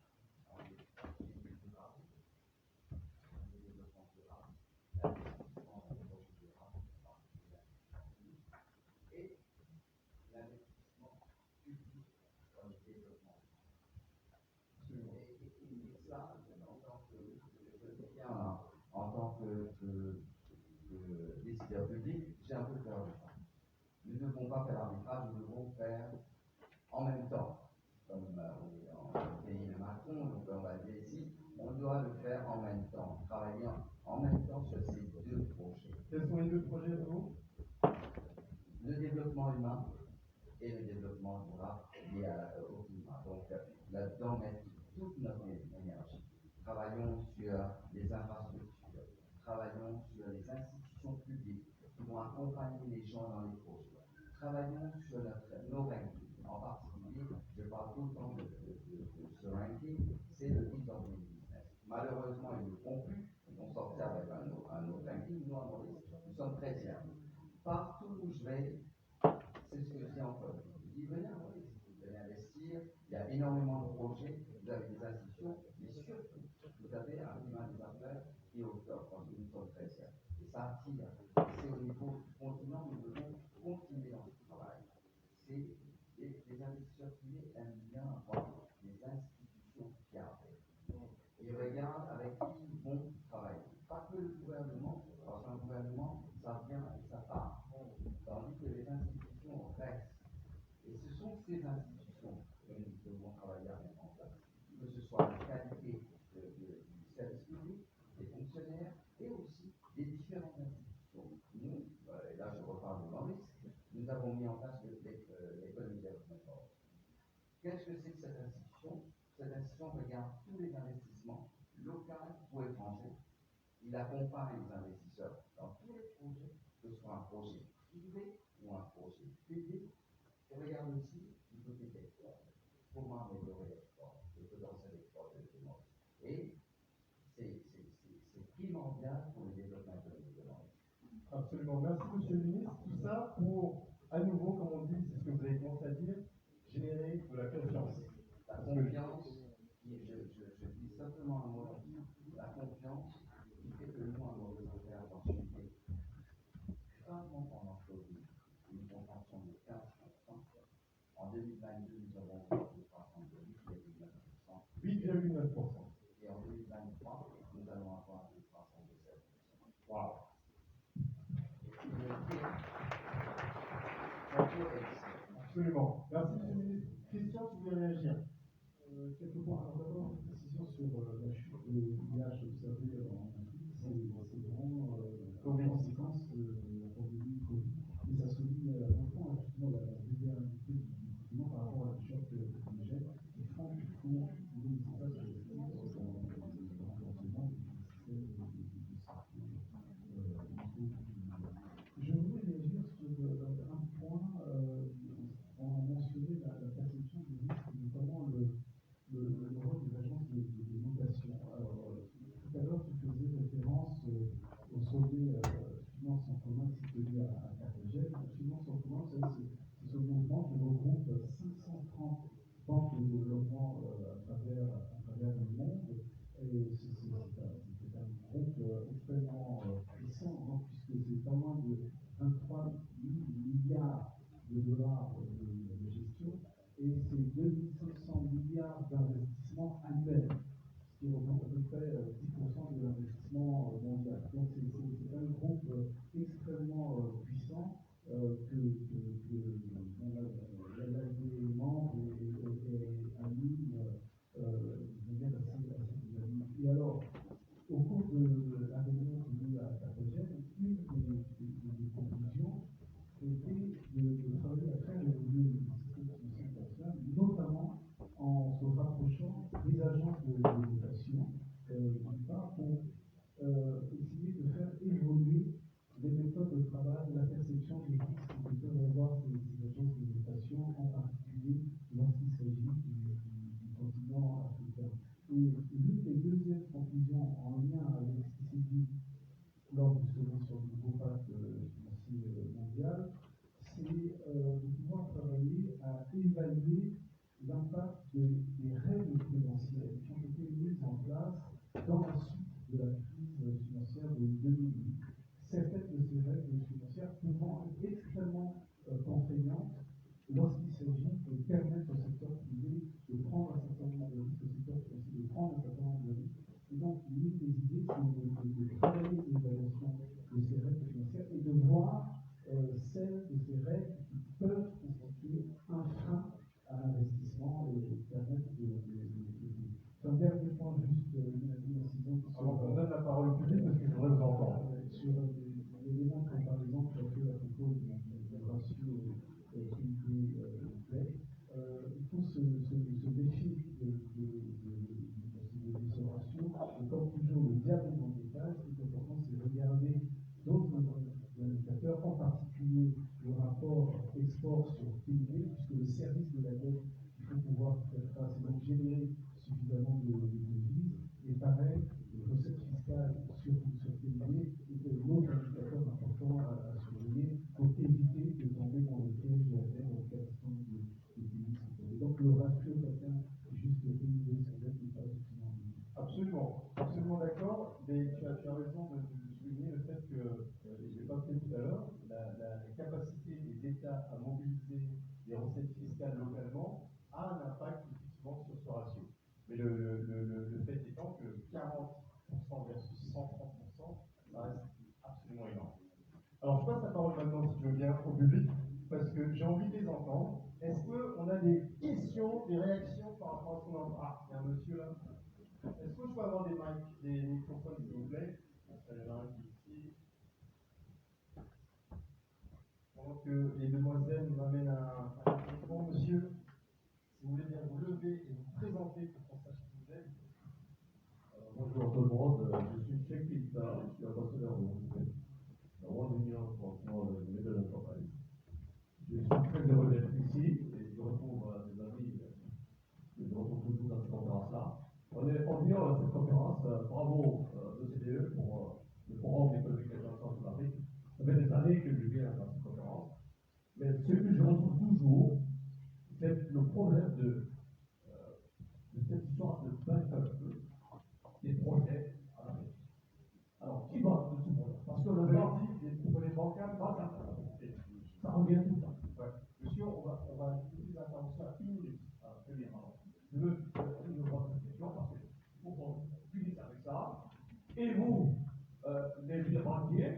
en développement durable, l'investissement dans le projet durable, et l'investissement public dans le développement. Et ça, en tant que décideur public, j'ai un peu peur de ça. Nous ne devons pas faire l'arbitrage, nous devons faire en même temps. Comme on est dans le pays de Macron, donc on va dire ici, on doit le faire en même temps, travailler en même temps sur ces 2 projets. Quels sont les 2 projets de vous? Le développement humain et le développement durable lié au climat. Donc là-dedans, mettre toute notre énergie. Travaillons sur les infrastructures, travaillons sur les institutions publiques qui vont accompagner les gens dans les projets. Travaillons sur nos rankings. En particulier, je parle tout le temps de ce ranking, c'est le Ease of Doing Business. Malheureusement, ils ne le font plus. Ils vont sortir avec un autre ranking. Nous, à Maurice, nous sommes 13e. Partout où je vais, c'est ce que je dis encore. Je dis, venez à Maurice, venez investir. Il y a énormément de projets. Vous avez des institutions, mais surtout, vous avez un climat des affaires qui est au top quand nous sommes 13e. Et ça attire. C'est au niveau du continent, nous devons continuer dans ce travail. Les investisseurs privés aiment bien avoir des institutions fiables. Ils regardent avec qui ils vont travailler. Pas que le gouvernement, parce qu'un gouvernement, ça vient et ça part. Tandis que les institutions restent. Et ce sont ces institutions que nous devons travailler à mettre en place. Que ce soit la qualité du service public, des fonctionnaires et aussi des différentes institutions. Nous, et là je reparle de Maurice, nous avons mis en place l'économie de développement. Qu'est-ce que c'est que cette institution? Cette institution regarde tous les investissements, locaux ou étrangers. Il accompagne les investisseurs dans tous les projets, que ce soit un projet privé ou un projet public. Et regarde aussi du côté de l'export. Comment améliorer l'export, le potentiel d'export de Maurice. Et c'est primordial pour le développement économique de Maurice. Absolument. Merci, monsieur le ministre. Tout ça pour, à nouveau, comme on dit, c'est ce que vous avez commencé à dire, générer de la confiance. La confiance, je dis simplement un mot là-dessus, la confiance qui fait que nous, à Maurice, on fait opportunité. Gravement pendant le Covid, une convention de 15%. En 2022, nous avons une croissance de 8,9%. 8,9%. Et en 2023, nous allons avoir une croissance de 7%. Waouh! Absolument. Merci, monsieur le ministre. Christian, tu voulais réagir? Quelques points. Alors d'abord, une précision sur la chute de l'IH observée en Afrique. C'est vraiment conséquence de la pandémie Covid. Et ça souligne à bon point justement la vulnérabilité du continent par rapport à la choc technologique qui font qu'il est nécessaire d'investir dans le renforcement du système de santé. Je voulais réagir sur un point. On mentionnait la perception du risque, notamment le rôle des agences de notation. Alors, tout à l'heure, tu faisais référence au sommet Finance en commun qui s'est tenu à Carthagène. Finance en commun, c'est ce mouvement qui regroupe 530 banques de développement à milliards d'investissements annuels, ce qui représente à peu près 10% de l'investissement mondial. Donc c'est un groupe extrêmement puissant les membres et amis deviennent assez dynamiques. Et alors, au cours de la réunion qui est à Carthagène, une des conclusions était de travailler à faire évoluer le système financier international, notamment en se rapprochant des agences de notation, d'une part, pour essayer de faire évoluer les méthodes de travail, la perception des risques que peuvent avoir ces agences de notation, en particulier lorsqu'il s'agit du continent africain. Et l'une des deuxièmes conclusions en lien avec ce qui s'est dit lors du sommet sur le nouveau pacte financier mondial, c'est de pouvoir travailler à évaluer l'impact des règles prudentielles qui ont été mises en place dans la suite de la crise financière de 2008. Certaines de ces règles financières pouvant être extrêmement contraignantes lorsqu'il s'agit de permettre au secteur privé de prendre un certain nombre de risques, au secteur financier de prendre un certain nombre de risques. Et donc, l'une des idées, c'est de travailler l'évaluation de ces règles financières et de voir celles de ces règles qui peuvent constituer un frein à l'investissement et permettre de. Un dernier point, juste une incident. Avant qu'on donne la parole au public, parce que je voudrais vous entendre. Sur des éléments comme par exemple fait à propos du ratio PIB-dette, il faut se méfier de ce ratio. Et comme toujours, le diable dans le détail, ce qui est important, c'est de regarder d'autres indicateurs, en particulier le rapport export sur PIB, puisque le service de la dette, il faut pouvoir faire face et donc générer suffisamment de devises. Et pareil, les recettes fiscales sur PIB est l'autre indicateur important à surveiller pour éviter de tomber dans le piège de la dette dans le cas des pays sous. Donc le ratio chacun, juste le PIB sur dette n'est pas suffisamment. Absolument, absolument d'accord, mais tu as raison de souligner le fait que, et je l'ai pas fait tout à l'heure, la capacité des États à mobiliser les recettes fiscales localement a un impact effectivement sur ce ratio. Mais le fait étant que 40% versus 130%, ça reste absolument énorme. Alors je passe la parole maintenant, si tu veux bien, au public, parce que j'ai envie de les entendre. Est-ce qu'on a des questions, des réactions par rapport à ce qu'on entend? Ah, il y a un monsieur là. Est-ce que je peux avoir des microphones, s'il vous plaît? Il y en a un qui est ici. Pendant que les demoiselles m'amènent un micro, monsieur, si vous voulez bien vous lever et vous présenter pour qu'on sache qui vous êtes. Bonjour tout le monde, je suis Cheikh Pita, je suis ambassadeur de l'UNICEF, la World Union for Small and Middle Enterprises. Je suis très heureux d'être ici et je retrouve des amis que je retrouve toujours dans cette conférence-là. On vient à cette conférence, bravo l'OCDE pour le Forum économique international sur l'Afrique. Ça fait des années que je viens dans cette conférence, mais ce que je retrouve toujours, c'est le problème de cette histoire de des projets à l'Afrique. Alors, qui va de ce problème? Parce que le Vous avez dit pour les bancaires, ça revient tout le temps. ouais. Monsieur, on va utiliser l'intervention à 1 minute. Très bien, pardon. Je veux votre question parce qu'il faut qu'on finisse avec ça. Et vous, les banquiers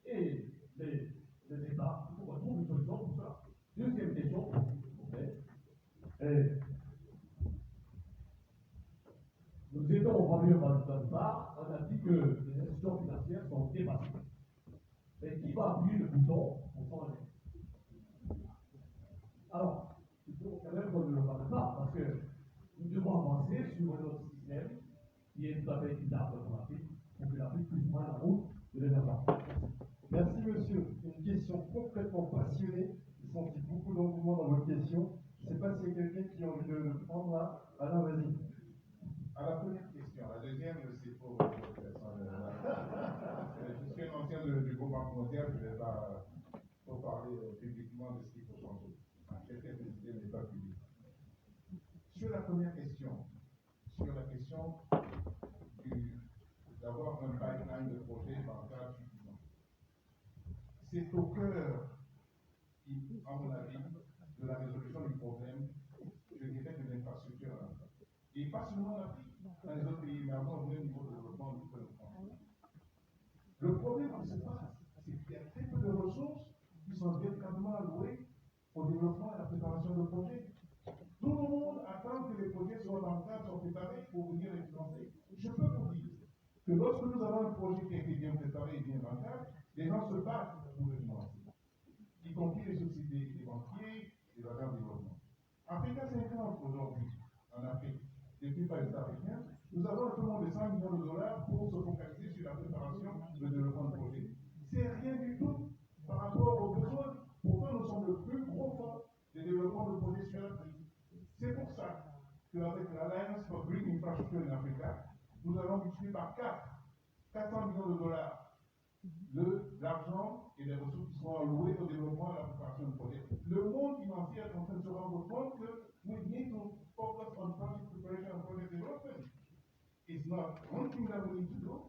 et les États, il faut qu'on trouve une solution pour cela. Deuxième question, s'il vous plaît. Nous étions au premier part, on a dit que les institutions financières sont dépassées. Mais qui va appuyer le bouton pour changer? Alors, il faut quand même qu'on ne le fasse pas, parce que nous devons avancer sur un autre système qui est tout à fait équitable pour l'Afrique, pour que l'Afrique puisse prendre la route de l'émergence. Merci monsieur. Une question complètement passionnée. J'ai senti beaucoup d'engouement dans votre question. Je ne sais pas s'il y a quelqu'un qui a envie de le prendre là. Alain, vas-y. À la première question, la deuxième, c'est pour d'autres personnes. Je suis un ancien du groupe Banque mondiale, je ne vais pas trop parler publiquement de ce qu'il faut changer. Chacun des idées n'est pas public. Sur la première question, d'avoir un pipeline de projets bancaires suffisant, c'est au cœur, à mon avis, de la résolution du problème, je dirais, de l'infrastructure à l'emploi. Et pas seulement en Afrique, dans les autres pays émergents, au même niveau de développement du France. Le problème qui se passe, c'est qu'il y a très peu de ressources qui sont véritablement allouées au développement et à la préparation de projets. Tout le monde attend que les projets soient bancables, soient préparés pour venir les financer. Je peux vous dire que lorsque nous avons un projet qui a été bien préparé et bien bancable, les gens se battent pour le financer, y compris les sociétés, les banquiers, les bailleurs de développement. Africa 50 aujourd'hui, en Afrique, depuis par les Africains, nous avons un peu moins de 100 millions de dollars pour se focaliser sur la préparation de développement de projet. C'est rien du tout par rapport aux besoins. Pourtant, nous sommes le plus gros fonds de développement de projets sur l'Afrique. C'est pour ça qu'avec l'Alliance for Green Infrastructure in Africa, nous allons multiplier par 400 millions de dollars l'argent et les ressources qui seront allouées au développement et à la préparation de projets. Le monde financier est en train de se rendre compte que we need to focus on project preparation and project development. It's not one thing that we need to do,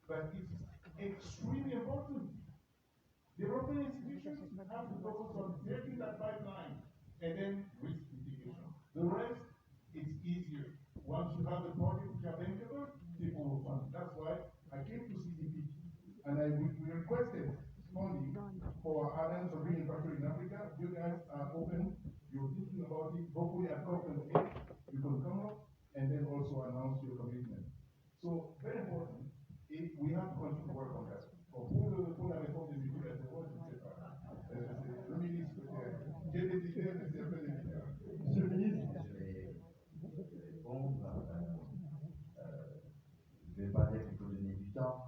but it's extremely important. Development institutions have to focus on building that pipeline and then risk mitigation. The rest is easier. Once you have the project which are bankable, people will fund. That's why I came to CDP and we requested funding for Alliance of Green Infrastructure in Africa. You guys are open, you're thinking about it. Hopefully at conference 8, you can come up and then also announce your commitment. So, very important, we have to continue to work on that. Pour la réforme des études, je ne sais pas. Le ministre, j'ai des idées, mais c'est un peu délicat. Monsieur le ministre. Je vais répondre. Je ne vais pas dire qu'il faut donner du temps.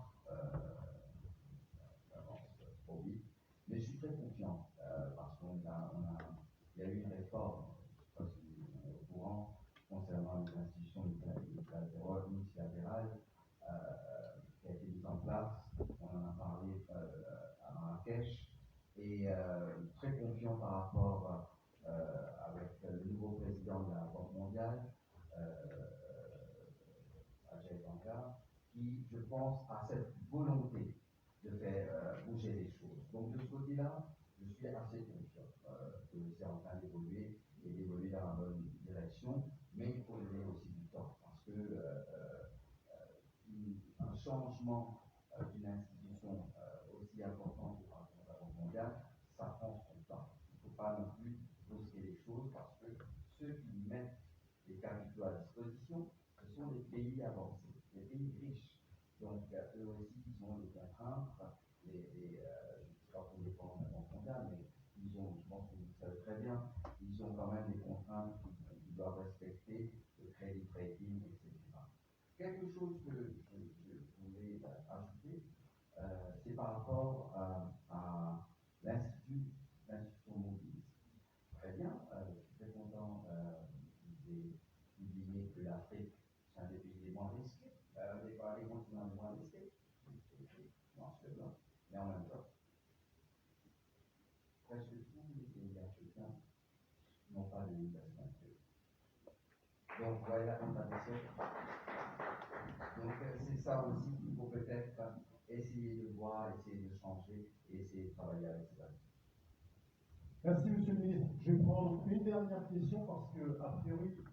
Trop vite. Mais je suis très confiant parce il y a eu une réforme, je ne sais pas si vous êtes au courant, concernant les institutions multilatérales qui a été mise en place. On en a parlé à Marrakech et très confiant par rapport avec le nouveau président de la Banque mondiale, Ajay Banga, qui, je pense, a cette volonté de faire bouger les choses. Donc de ce côté-là, je suis assez confiant que c'est en train d'évoluer et d'évoluer dans la bonne direction, mais il faut donner aussi du temps parce que un changement d'une institution aussi importante que par exemple la Banque mondiale, ça prend son temps. Il ne faut pas non plus brusquer les choses parce que ceux qui mettent les capitaux à disposition, ce sont les pays avancés, les pays riches. Donc, eux aussi, ils ont des contraintes. Je ne sais pas pour dépendre de la Banque mondiale, mais ils ont, je pense que vous le savez très bien, ils ont quand même des contraintes qu'ils doivent respecter, le crédit rating, etc. Quelque chose que je voulais ajouter, c'est par rapport à l'institution Moody's. Très bien, je suis très content de publier que l'Afrique, c'est un des pays les moins risqués, les continents les moins risqués, mais en même temps, presque tous les pays africains n'ont pas de limitation actuelle. Donc, voilà la contradiction. Donc, c'est ça aussi qu'il faut peut-être essayer de voir, essayer de changer et essayer de travailler avec ça. Merci, Monsieur le ministre. Je vais prendre une dernière question parce que, a priori,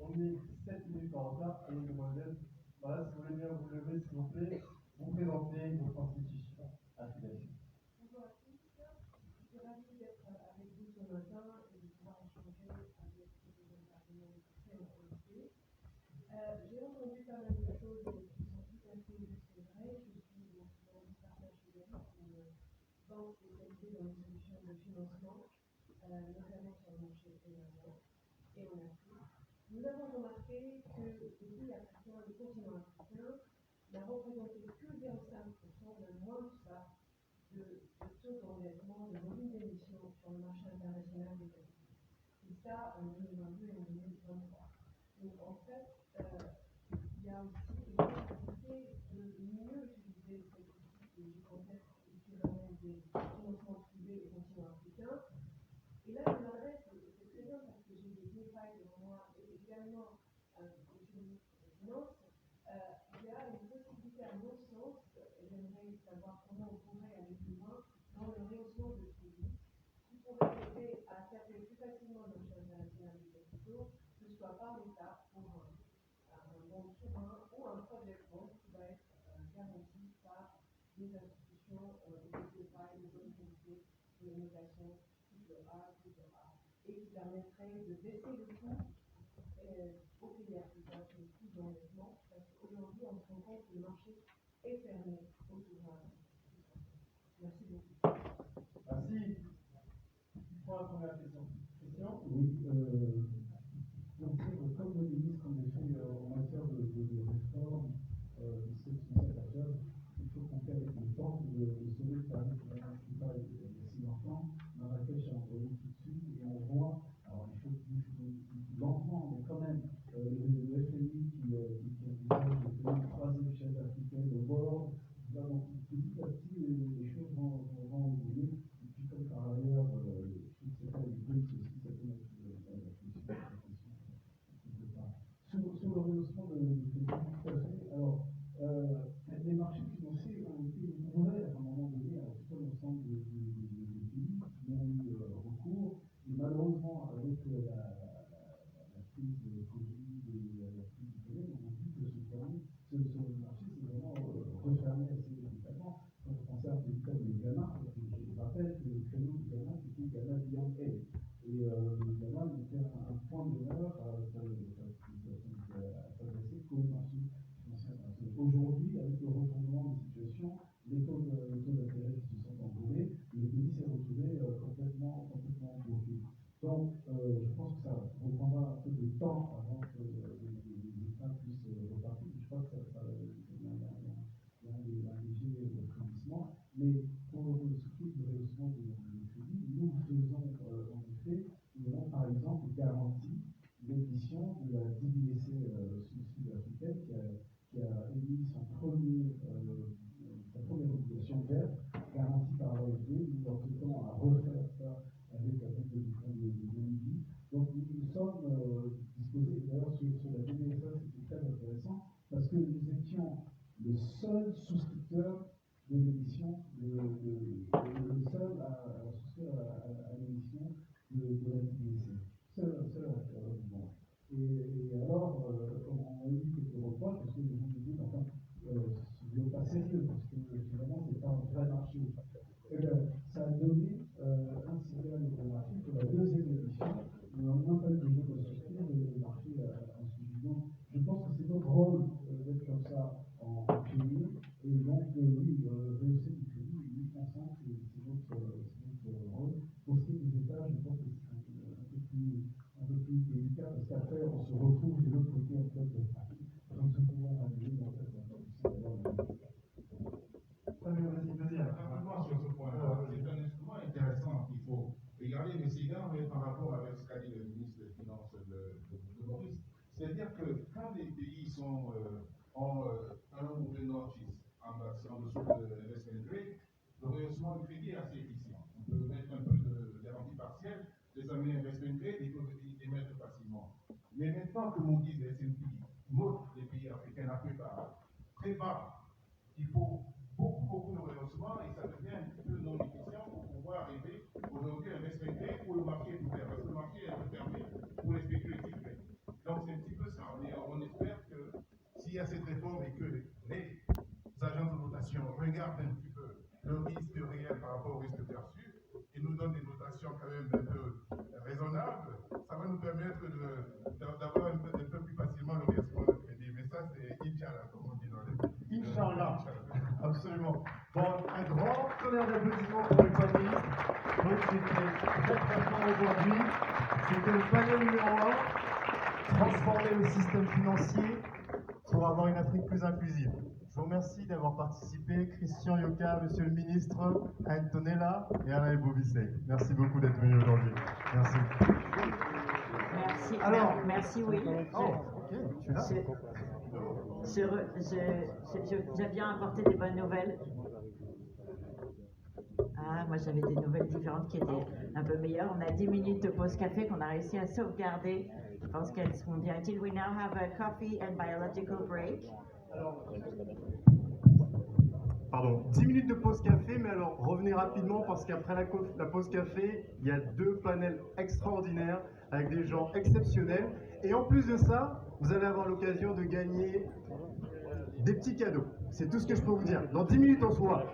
on est 7 minutes en retard et mademoiselle, voilà, si vous voulez bien vous lever, s'il vous plaît, vous présenter votre institution affiliation. Bonjour à tous. Je suis ravie d'être avec vous ce matin et de pouvoir échanger avec des intervenants très intéressés. J'ai entendu pas mal de choses qui sont tout à fait justes et vraies. Je suis donc dans le partage numérique, une banque spécialisée dans les solutions de financement, notamment sur le marché émergent et en Afrique. Nous avons remarqué que le pays africain, le continent africain, n'a représenté que 0,5%, même moins que ça, de taux d'engagement, de volume d'émissions sur le marché international des capitaux. Et ça en 2022 et en 2023. Donc en fait, il y a aussi une nécessité de mieux utiliser cet outil qui est du contexte structurel des financements privés et continents africains. Et là, je m'adresse, c'est très bien parce que j'ai des détails devant moi, et également Monsieur le ministre des Finances, il y a une possibilité à mon sens, et j'aimerais savoir comment on pourrait aller plus loin dans le rehaussement de ces risques, qui pourrait aider à capter plus facilement le marché international des capitaux, que ce soit par l'État ou bond souverain ou un project bond qui va être garanti par des institutions de taille, de bonne qualité, de notation triple A, et qui permettrait de baisser le coût au pays africain, le coût d'endettement, parce qu'aujourd'hui, on se rend compte que le marché est fermé aux souverains. Merci beaucoup. Merci. Qui prend la première question? Question? Oui, donc, comme le ministre en effet en matière de réforme de ce secteur, il faut compter avec le temps de sauver le tarif de la principale il y a 6 enfants. Marrakech a envoyé tout de suite et on voit, alors il faut lentement, mais quand même, le FMI qui envisage de payer une troisième chaîne africaine au bord, donc petit à petit les choses vont évoluer. Et puis comme par ailleurs, je ne sais pas, les BRICS aussi, ça peut être sur le rehaussement de crédit, tout à fait. Alors, les marchés financiers ont été ouverts à un moment donné à tout l'ensemble des pays qui ont eu recours. Et malheureusement, avec la crise de Covid et la crise du Covid, on a vu que ce marché s'est vraiment refermé assez efficacement. Quand on pense à un pays comme le Ghana, je rappelle que le créneau du Ghana, c'était Ghana Beyond Aid. Et le Ghana était un point d'honneur à s'adresser qu'au marché financier international. Aujourd'hui, avec le retournement des situations, les taux d'intérêt qui se sont envolés, le pays s'est retrouvé complètement bloqué. Donc, je pense que ça reprendra un peu de temps avant que les États puissent repartir. Je crois que il y a un léger frémissement. Mais pour ce qui est du rehaussement du crédit, nous faisons en effet, nous avons par exemple garanti l'édition de la DBC sud-africaine qui a émis sa première obligation verte garantie par l'AFD. Nous leur souhaitons à refaire ça avec la banque du fonds de Namibie. Donc nous sommes disposés, d'ailleurs sur la DBSA c'était très intéressant parce que nous étions le seul souscripteur de l'émission, le seul à souscrire à l'émission de la DBC. Seul argument. Et alors, on a eu quelques reproches parce que les gens nous disent, enfin, ce n'est pas sérieux, parce que finalement, ce n'est pas un vrai marché. Et bien, ça a donné un signal au marché que la deuxième édition, nous n'avons même pas eu besoin de souscrire, le marché a suivi. Donc, je pense que c'est notre rôle d'être comme ça en pionnier. Et donc, oui, rehausser du crédit, oui, on sent que c'est notre rôle. Pour ce qui est des États, je pense que c'est un peu plus délicat, parce qu'après, on se retrouve de l'autre côté en fait de Paris, donc nous pouvons arriver dans cette introduction. Vas-y. Rapidement sur ce point-là, c'est un instrument intéressant qu'il faut regarder, mais c'est également par rapport avec ce qu'a dit le ministre des Finances de Maurice. C'est-à-dire que quand les pays ont un ou deux notches en dessous de l'investment grade, le rehaussement du crédit est assez efficient. On peut mettre un peu de garantie partielle, les amener investment grade, ils peuvent émettre facilement. Mais maintenant que Moody's et S&P montrent les pays africains la plupart très bas, il faut beaucoup de rehaussement et ça devient un petit peu non efficient pour pouvoir arriver aujourd'hui à l'investment grade où le marché est ouvert, parce que le marché est un peu fermé pour les spéculatifs. Donc c'est un petit peu ça. On espère que s'il y a cette réforme et que les agences de notation regardent un petit peu le risque réel par rapport au risque perçu et nous donnent des notations quand même un peu raisonnables, ça va nous permettre d'avoir un peu plus facilement le versement de crédit. Mais ça, c'est Inch'Allah, comme on dit dans les... Inch'Allah, absolument. Bon, un grand tonnerre d'applaudissements pour le panel. Donc c'était très fort aujourd'hui. C'était le panel numéro 1, transformer le système financier pour avoir une Afrique plus inclusive. Je vous remercie d'avoir participé, Christian Yoka, Monsieur le Ministre, Antonella et Alain Bobissek. Merci beaucoup d'être venu aujourd'hui. Merci. Merci. Alors, merci, oui. Oh, ok, tu es là. Je viens apporter des bonnes nouvelles. Ah, moi j'avais des nouvelles différentes qui étaient un peu meilleures. On a 10 minutes de pause café qu'on a réussi à sauvegarder. Je pense qu'elles seront bien utiles. We now have a coffee and biological break. Alors, Pardon, 10 minutes de pause café, mais alors revenez rapidement parce qu'après la pause café, il y a 2 panels extraordinaires avec des gens exceptionnels. Et en plus de ça, vous allez avoir l'occasion de gagner des petits cadeaux. C'est tout ce que je peux vous dire. Dans 10 minutes, on se voit.